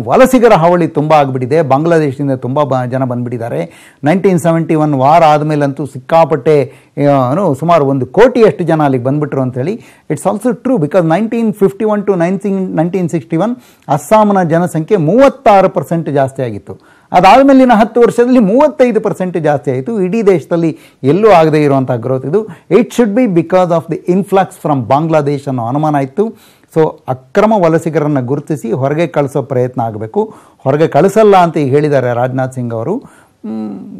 ವಲಸಿಗರ ಹಾವಳಿ ತುಂಬ ಆಗಿಬಿಟ್ಟಿದೆ. ಬಾಂಗ್ಲಾದೇಶದಿಂದ ತುಂಬ ಜನ ಬಂದುಬಿಟ್ಟಿದ್ದಾರೆ. 1971 ವಾರ ಆದಮೇಲಂತೂ ಸಿಕ್ಕಾಪಟ್ಟೆ ಸುಮಾರು 1 ಕೋಟಿಯಷ್ಟು ಜನ ಅಲ್ಲಿಗೆ ಬಂದುಬಿಟ್ರು ಅಂಥೇಳಿ. It's also true because 1951 to 1961 ಅಸ್ಸಾಂನ ಜನಸಂಖ್ಯೆ 36% ಜಾಸ್ತಿ ಆಗಿತ್ತು. ಅದಾದಮೇಲಿನ 10 ವರ್ಷದಲ್ಲಿ 35% ಜಾಸ್ತಿ ಆಯಿತು. ಇಡೀ ದೇಶದಲ್ಲಿ ಎಲ್ಲೂ ಆಗದೇ ಇರುವಂಥ ಗ್ರೋತ್ ಇದು. It should be because of the influx from Bangladesh ಅನ್ನೋ ಅನುಮಾನ ಇತ್ತು. ಸೊ ಅಕ್ರಮ ವಲಸಿಗರನ್ನು ಗುರುತಿಸಿ ಹೊರಗೆ ಕಳಿಸೋ ಪ್ರಯತ್ನ ಆಗಬೇಕು. ಹೊರಗೆ ಕಳಿಸಲ್ಲ ಅಂತ ಈಗ ಹೇಳಿದ್ದಾರೆ ರಾಜನಾಥ್ ಸಿಂಗ್ ಅವರು.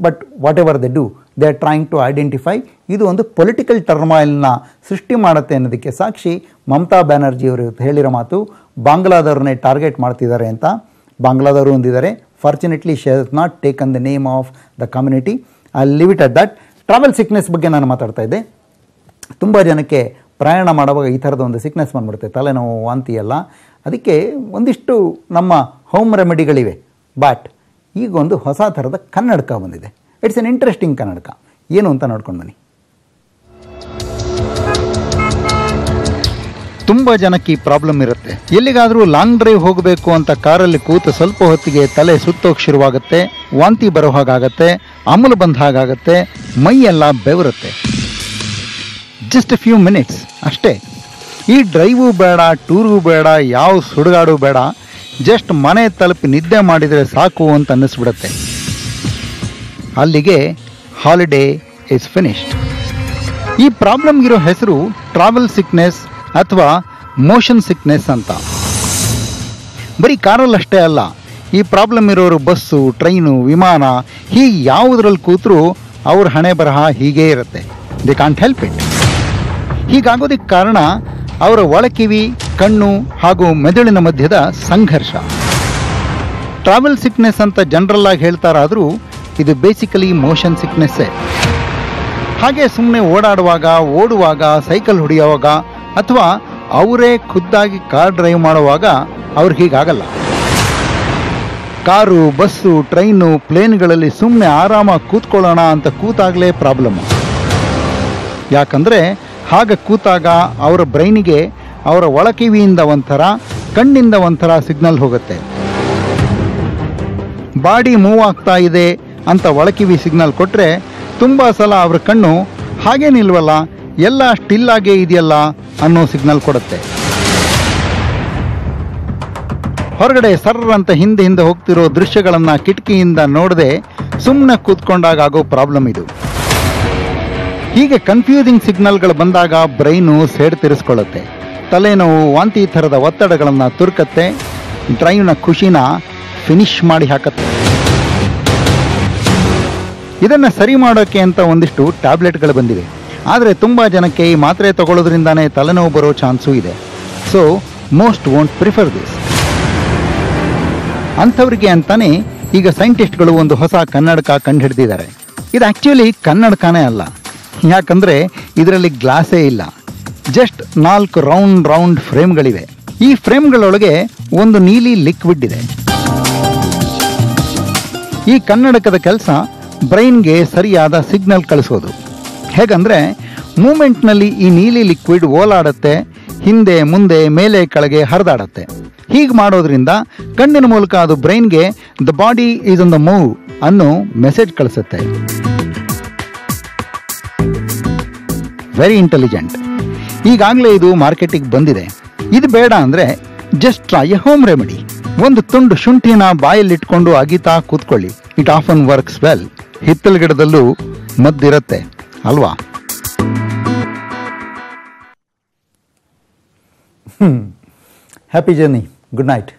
But whatever they do, they are trying to identify. ಇದು ಒಂದು ಪೊಲಿಟಿಕಲ್ ಟರ್ಮಾಯಿಲ್ನ ಸೃಷ್ಟಿ ಮಾಡುತ್ತೆ ಅನ್ನೋದಕ್ಕೆ ಸಾಕ್ಷಿ ಮಮತಾ ಬ್ಯಾನರ್ಜಿ ಅವರು ಹೇಳಿರೋ ಮಾತು. ಬಾಂಗ್ಲಾದವ್ರನ್ನೇ ಟಾರ್ಗೆಟ್ ಮಾಡ್ತಿದ್ದಾರೆ ಅಂತ ಬಾಂಗ್ಲಾದವರು ಹೊಂದಿದ್ದಾರೆ. Fortunately she has not taken the name of the community. I leave it at that. Travel sickness ಬಗ್ಗೆ ನಾನು ಮಾತಾಡ್ತಾ ಇದ್ದೆ. ತುಂಬ ಜನಕ್ಕೆ ಪ್ರಯಾಣ ಮಾಡುವಾಗ ಈ ಥರದ ಒಂದು ಸಿಕ್ನೆಸ್ ಬಂದ್ಬಿಡುತ್ತೆ, ತಲೆನೋವು, ವಾಂತಿ ಎಲ್ಲ. ಅದಕ್ಕೆ ಒಂದಿಷ್ಟು ನಮ್ಮ ಹೋಮ್ ರೆಮಿಡಿಗಳಿವೆ. ಬಟ್ ಈಗ ಒಂದು ಹೊಸ ಥರದ ಕನ್ನಡಕ ಬಂದಿದೆ. ಇಟ್ಸ್ ಎನ್ ಇಂಟ್ರೆಸ್ಟಿಂಗ್ ಕನ್ನಡಕ. ಏನು ಅಂತ ನೋಡ್ಕೊಂಡು ಬನ್ನಿ. ತುಂಬ ಜನಕ್ಕೆ ಈ ಪ್ರಾಬ್ಲಮ್ ಇರುತ್ತೆ. ಎಲ್ಲಿಗಾದರೂ ಲಾಂಗ್ ಡ್ರೈವ್ ಹೋಗಬೇಕು ಅಂತ ಕಾರಲ್ಲಿ ಕೂತು ಸ್ವಲ್ಪ ಹೊತ್ತಿಗೆ ತಲೆ ಸುತ್ತೋಕೆ ಶುರುವಾಗುತ್ತೆ, ವಾಂತಿ ಬರೋ ಹಾಗಾಗತ್ತೆ, ಅಮಲು ಬಂದ ಹಾಗಾಗತ್ತೆ, ಮೈಯೆಲ್ಲ ಬೆವರುತ್ತೆ. ಜಸ್ಟ್ ಎ ಫ್ಯೂ ಮಿನಿಟ್ಸ್ ಅಷ್ಟೇ. ಈ ಡ್ರೈವು ಬೇಡ, ಟೂರು ಬೇಡ, ಯಾವ ಸುಡುಗಾಡು ಬೇಡ, ಜಸ್ಟ್ ಮನೆ ತಲುಪಿ ನಿದ್ದೆ ಮಾಡಿದರೆ ಸಾಕು ಅಂತ ಅನ್ನಿಸ್ಬಿಡುತ್ತೆ. ಅಲ್ಲಿಗೆ ಹಾಲಿಡೇ ಇಸ್ ಫಿನಿಶ್ಡ್. ಈ ಪ್ರಾಬ್ಲಮ್ಗಿರೋ ಹೆಸರು ಟ್ರಾವೆಲ್ ಸಿಕ್ನೆಸ್ ಅಥವಾ ಮೋಷನ್ ಸಿಕ್ನೆಸ್ ಅಂತ. ಬರೀ ಕಾರಲ್ಲಷ್ಟೇ ಅಲ್ಲ, ಈ ಪ್ರಾಬ್ಲಮ್ ಇರೋರು ಬಸ್ಸು, ಟ್ರೈನು, ವಿಮಾನ ಹೀಗೆ ಯಾವುದ್ರಲ್ಲಿ ಕೂತರೂ ಅವ್ರ ಹಣೆ ಬರಹ ಹೀಗೇ ಇರುತ್ತೆ. They can't help it. ಹೀಗಾಗೋದಕ್ಕೆ ಕಾರಣ ಅವರ ಒಳಕಿವಿ, ಕಣ್ಣು ಹಾಗೂ ಮೆದುಳಿನ ಮಧ್ಯದ ಸಂಘರ್ಷ. ಟ್ರಾವೆಲ್ ಸಿಕ್ನೆಸ್ ಅಂತ ಜನರಲ್ ಆಗಿ ಹೇಳ್ತಾರಾದರೂ ಇದು ಬೇಸಿಕಲಿ ಮೋಷನ್ ಸಿಕ್ನೆಸ್ಸೇ. ಹಾಗೆ ಸುಮ್ಮನೆ ಓಡುವಾಗ, ಸೈಕಲ್ ಹೊಡೆಯುವಾಗ ಅಥವಾ ಅವರೇ ಖುದ್ದಾಗಿ ಕಾರ್ ಡ್ರೈವ್ ಮಾಡುವಾಗ ಅವ್ರಿಗೆ ಹೀಗಾಗಲ್ಲ. ಕಾರು, ಬಸ್ಸು, ಟ್ರೈನು, ಪ್ಲೇನ್ಗಳಲ್ಲಿ ಸುಮ್ಮನೆ ಆರಾಮಾಗಿ ಕೂತ್ಕೊಳ್ಳೋಣ ಅಂತ ಕೂತಾಗಲೇ ಪ್ರಾಬ್ಲಮ್ಮು. ಯಾಕಂದರೆ ಹಾಗೆ ಕೂತಾಗ ಅವರ ಬ್ರೈನಿಗೆ ಅವರ ಒಳಕಿವಿಯಿಂದ ಒಂಥರ, ಕಣ್ಣಿಂದ ಒಂಥರ ಸಿಗ್ನಲ್ ಹೋಗುತ್ತೆ. ಬಾಡಿ ಮೂವ್ ಆಗ್ತಾ ಇದೆ ಅಂತ ಒಳಕಿವಿ ಸಿಗ್ನಲ್ ಕೊಟ್ಟರೆ ತುಂಬ ಸಲ ಅವ್ರ ಕಣ್ಣು ಹಾಗೇ ನಿಲ್ವಲ್ಲ, ಎಲ್ಲ ಸ್ಟಿಲ್ಲಾಗೇ ಇದೆಯಲ್ಲ ಅನ್ನೋ ಸಿಗ್ನಲ್ ಕೊಡುತ್ತೆ. ಹೊರಗಡೆ ಸರ್ರ ಅಂತ ಹಿಂದೆ ಹೋಗ್ತಿರೋ ದೃಶ್ಯಗಳನ್ನು ಕಿಟಕಿಯಿಂದ ನೋಡದೆ ಸುಮ್ಮನೆ ಕೂತ್ಕೊಂಡಾಗ ಆಗೋ ಪ್ರಾಬ್ಲಮ್ ಇದು. ಹೀಗೆ ಕನ್ಫ್ಯೂಸಿಂಗ್ ಸಿಗ್ನಲ್ಗಳು ಬಂದಾಗ ಬ್ರೈನು ಸೇಡ್ ತಿರ್ಸ್ಕೊಳ್ಳುತ್ತೆ, ತಲೆನೋವು, ವಾಂತಿ ಥರದ ಒತ್ತಡಗಳನ್ನು ತುರ್ಕತ್ತೆ, ಡ್ರೈವ್ನ ಖುಷಿನ ಫಿನಿಶ್ ಮಾಡಿ ಹಾಕತ್ತೆ. ಇದನ್ನು ಸರಿ ಮಾಡೋಕ್ಕೆ ಅಂತ ಒಂದಿಷ್ಟು ಟ್ಯಾಬ್ಲೆಟ್ಗಳು ಬಂದಿವೆ. ಆದರೆ ತುಂಬ ಜನಕ್ಕೆ ಈ ಮಾತ್ರೆ ತಗೊಳ್ಳೋದ್ರಿಂದಾನೇ ತಲೆನೋವು ಬರೋ ಚಾನ್ಸೂ ಇದೆ. So most won't prefer this. ಅಂಥವ್ರಿಗೆ ಅಂತಾನೆ ಈಗ ಸೈಂಟಿಸ್ಟ್ಗಳು ಒಂದು ಹೊಸ ಕನ್ನಡಕ ಕಂಡುಹಿಡಿದಿದ್ದಾರೆ. ಇದು ಆ್ಯಕ್ಚುಲಿ ಕನ್ನಡಕನೇ ಅಲ್ಲ, ಯಾಕಂದರೆ ಇದರಲ್ಲಿ ಗ್ಲಾಸೇ ಇಲ್ಲ, ಜಸ್ಟ್ 4 ರೌಂಡ್ ಫ್ರೇಮ್ಗಳಿವೆ. ಈ ಫ್ರೇಮ್ಗಳೊಳಗೆ ಒಂದು ನೀಲಿ ಲಿಕ್ವಿಡ್ ಇದೆ. ಈ ಕನ್ನಡಕದ ಕೆಲಸ ಬ್ರೈನ್ಗೆ ಸರಿಯಾದ ಸಿಗ್ನಲ್ ಕಳಿಸೋದು. ಹೇಗಂದರೆ ಮೂಮೆಂಟ್ನಲ್ಲಿ ಈ ನೀಲಿ ಲಿಕ್ವಿಡ್ ಓಲಾಡುತ್ತೆ, ಹಿಂದೆ ಮುಂದೆ ಮೇಲೆ ಕೆಳಗೆ ಹರಿದಾಡತ್ತೆ. ಹೀಗೆ ಮಾಡೋದ್ರಿಂದ ಕಣ್ಣಿನ ಮೂಲಕ ಅದು ಬ್ರೈನ್ಗೆ the body is on the move ಅನ್ನೋ ಮೆಸೇಜ್ ಕಳಿಸುತ್ತೆ. Very intelligent. ಈಗಾಗಲೇ ಇದು ಮಾರ್ಕೆಟಿಗೆ ಬಂದಿದೆ. ಇದು ಬೇಡ ಅಂದರೆ just try a home remedy. ಒಂದು ತುಂಡು ಶುಂಠಿನ ಬಾಯಲ್ಲಿಟ್ಕೊಂಡು ಅಗಿತಾ ಕೂತ್ಕೊಳ್ಳಿ. It often works well. ಹಿತ್ತಲ ಗಿಡದಲ್ಲೂ ಮದ್ದಿರುತ್ತೆ ಅಲ್ವಾ? Happy journey. Good night.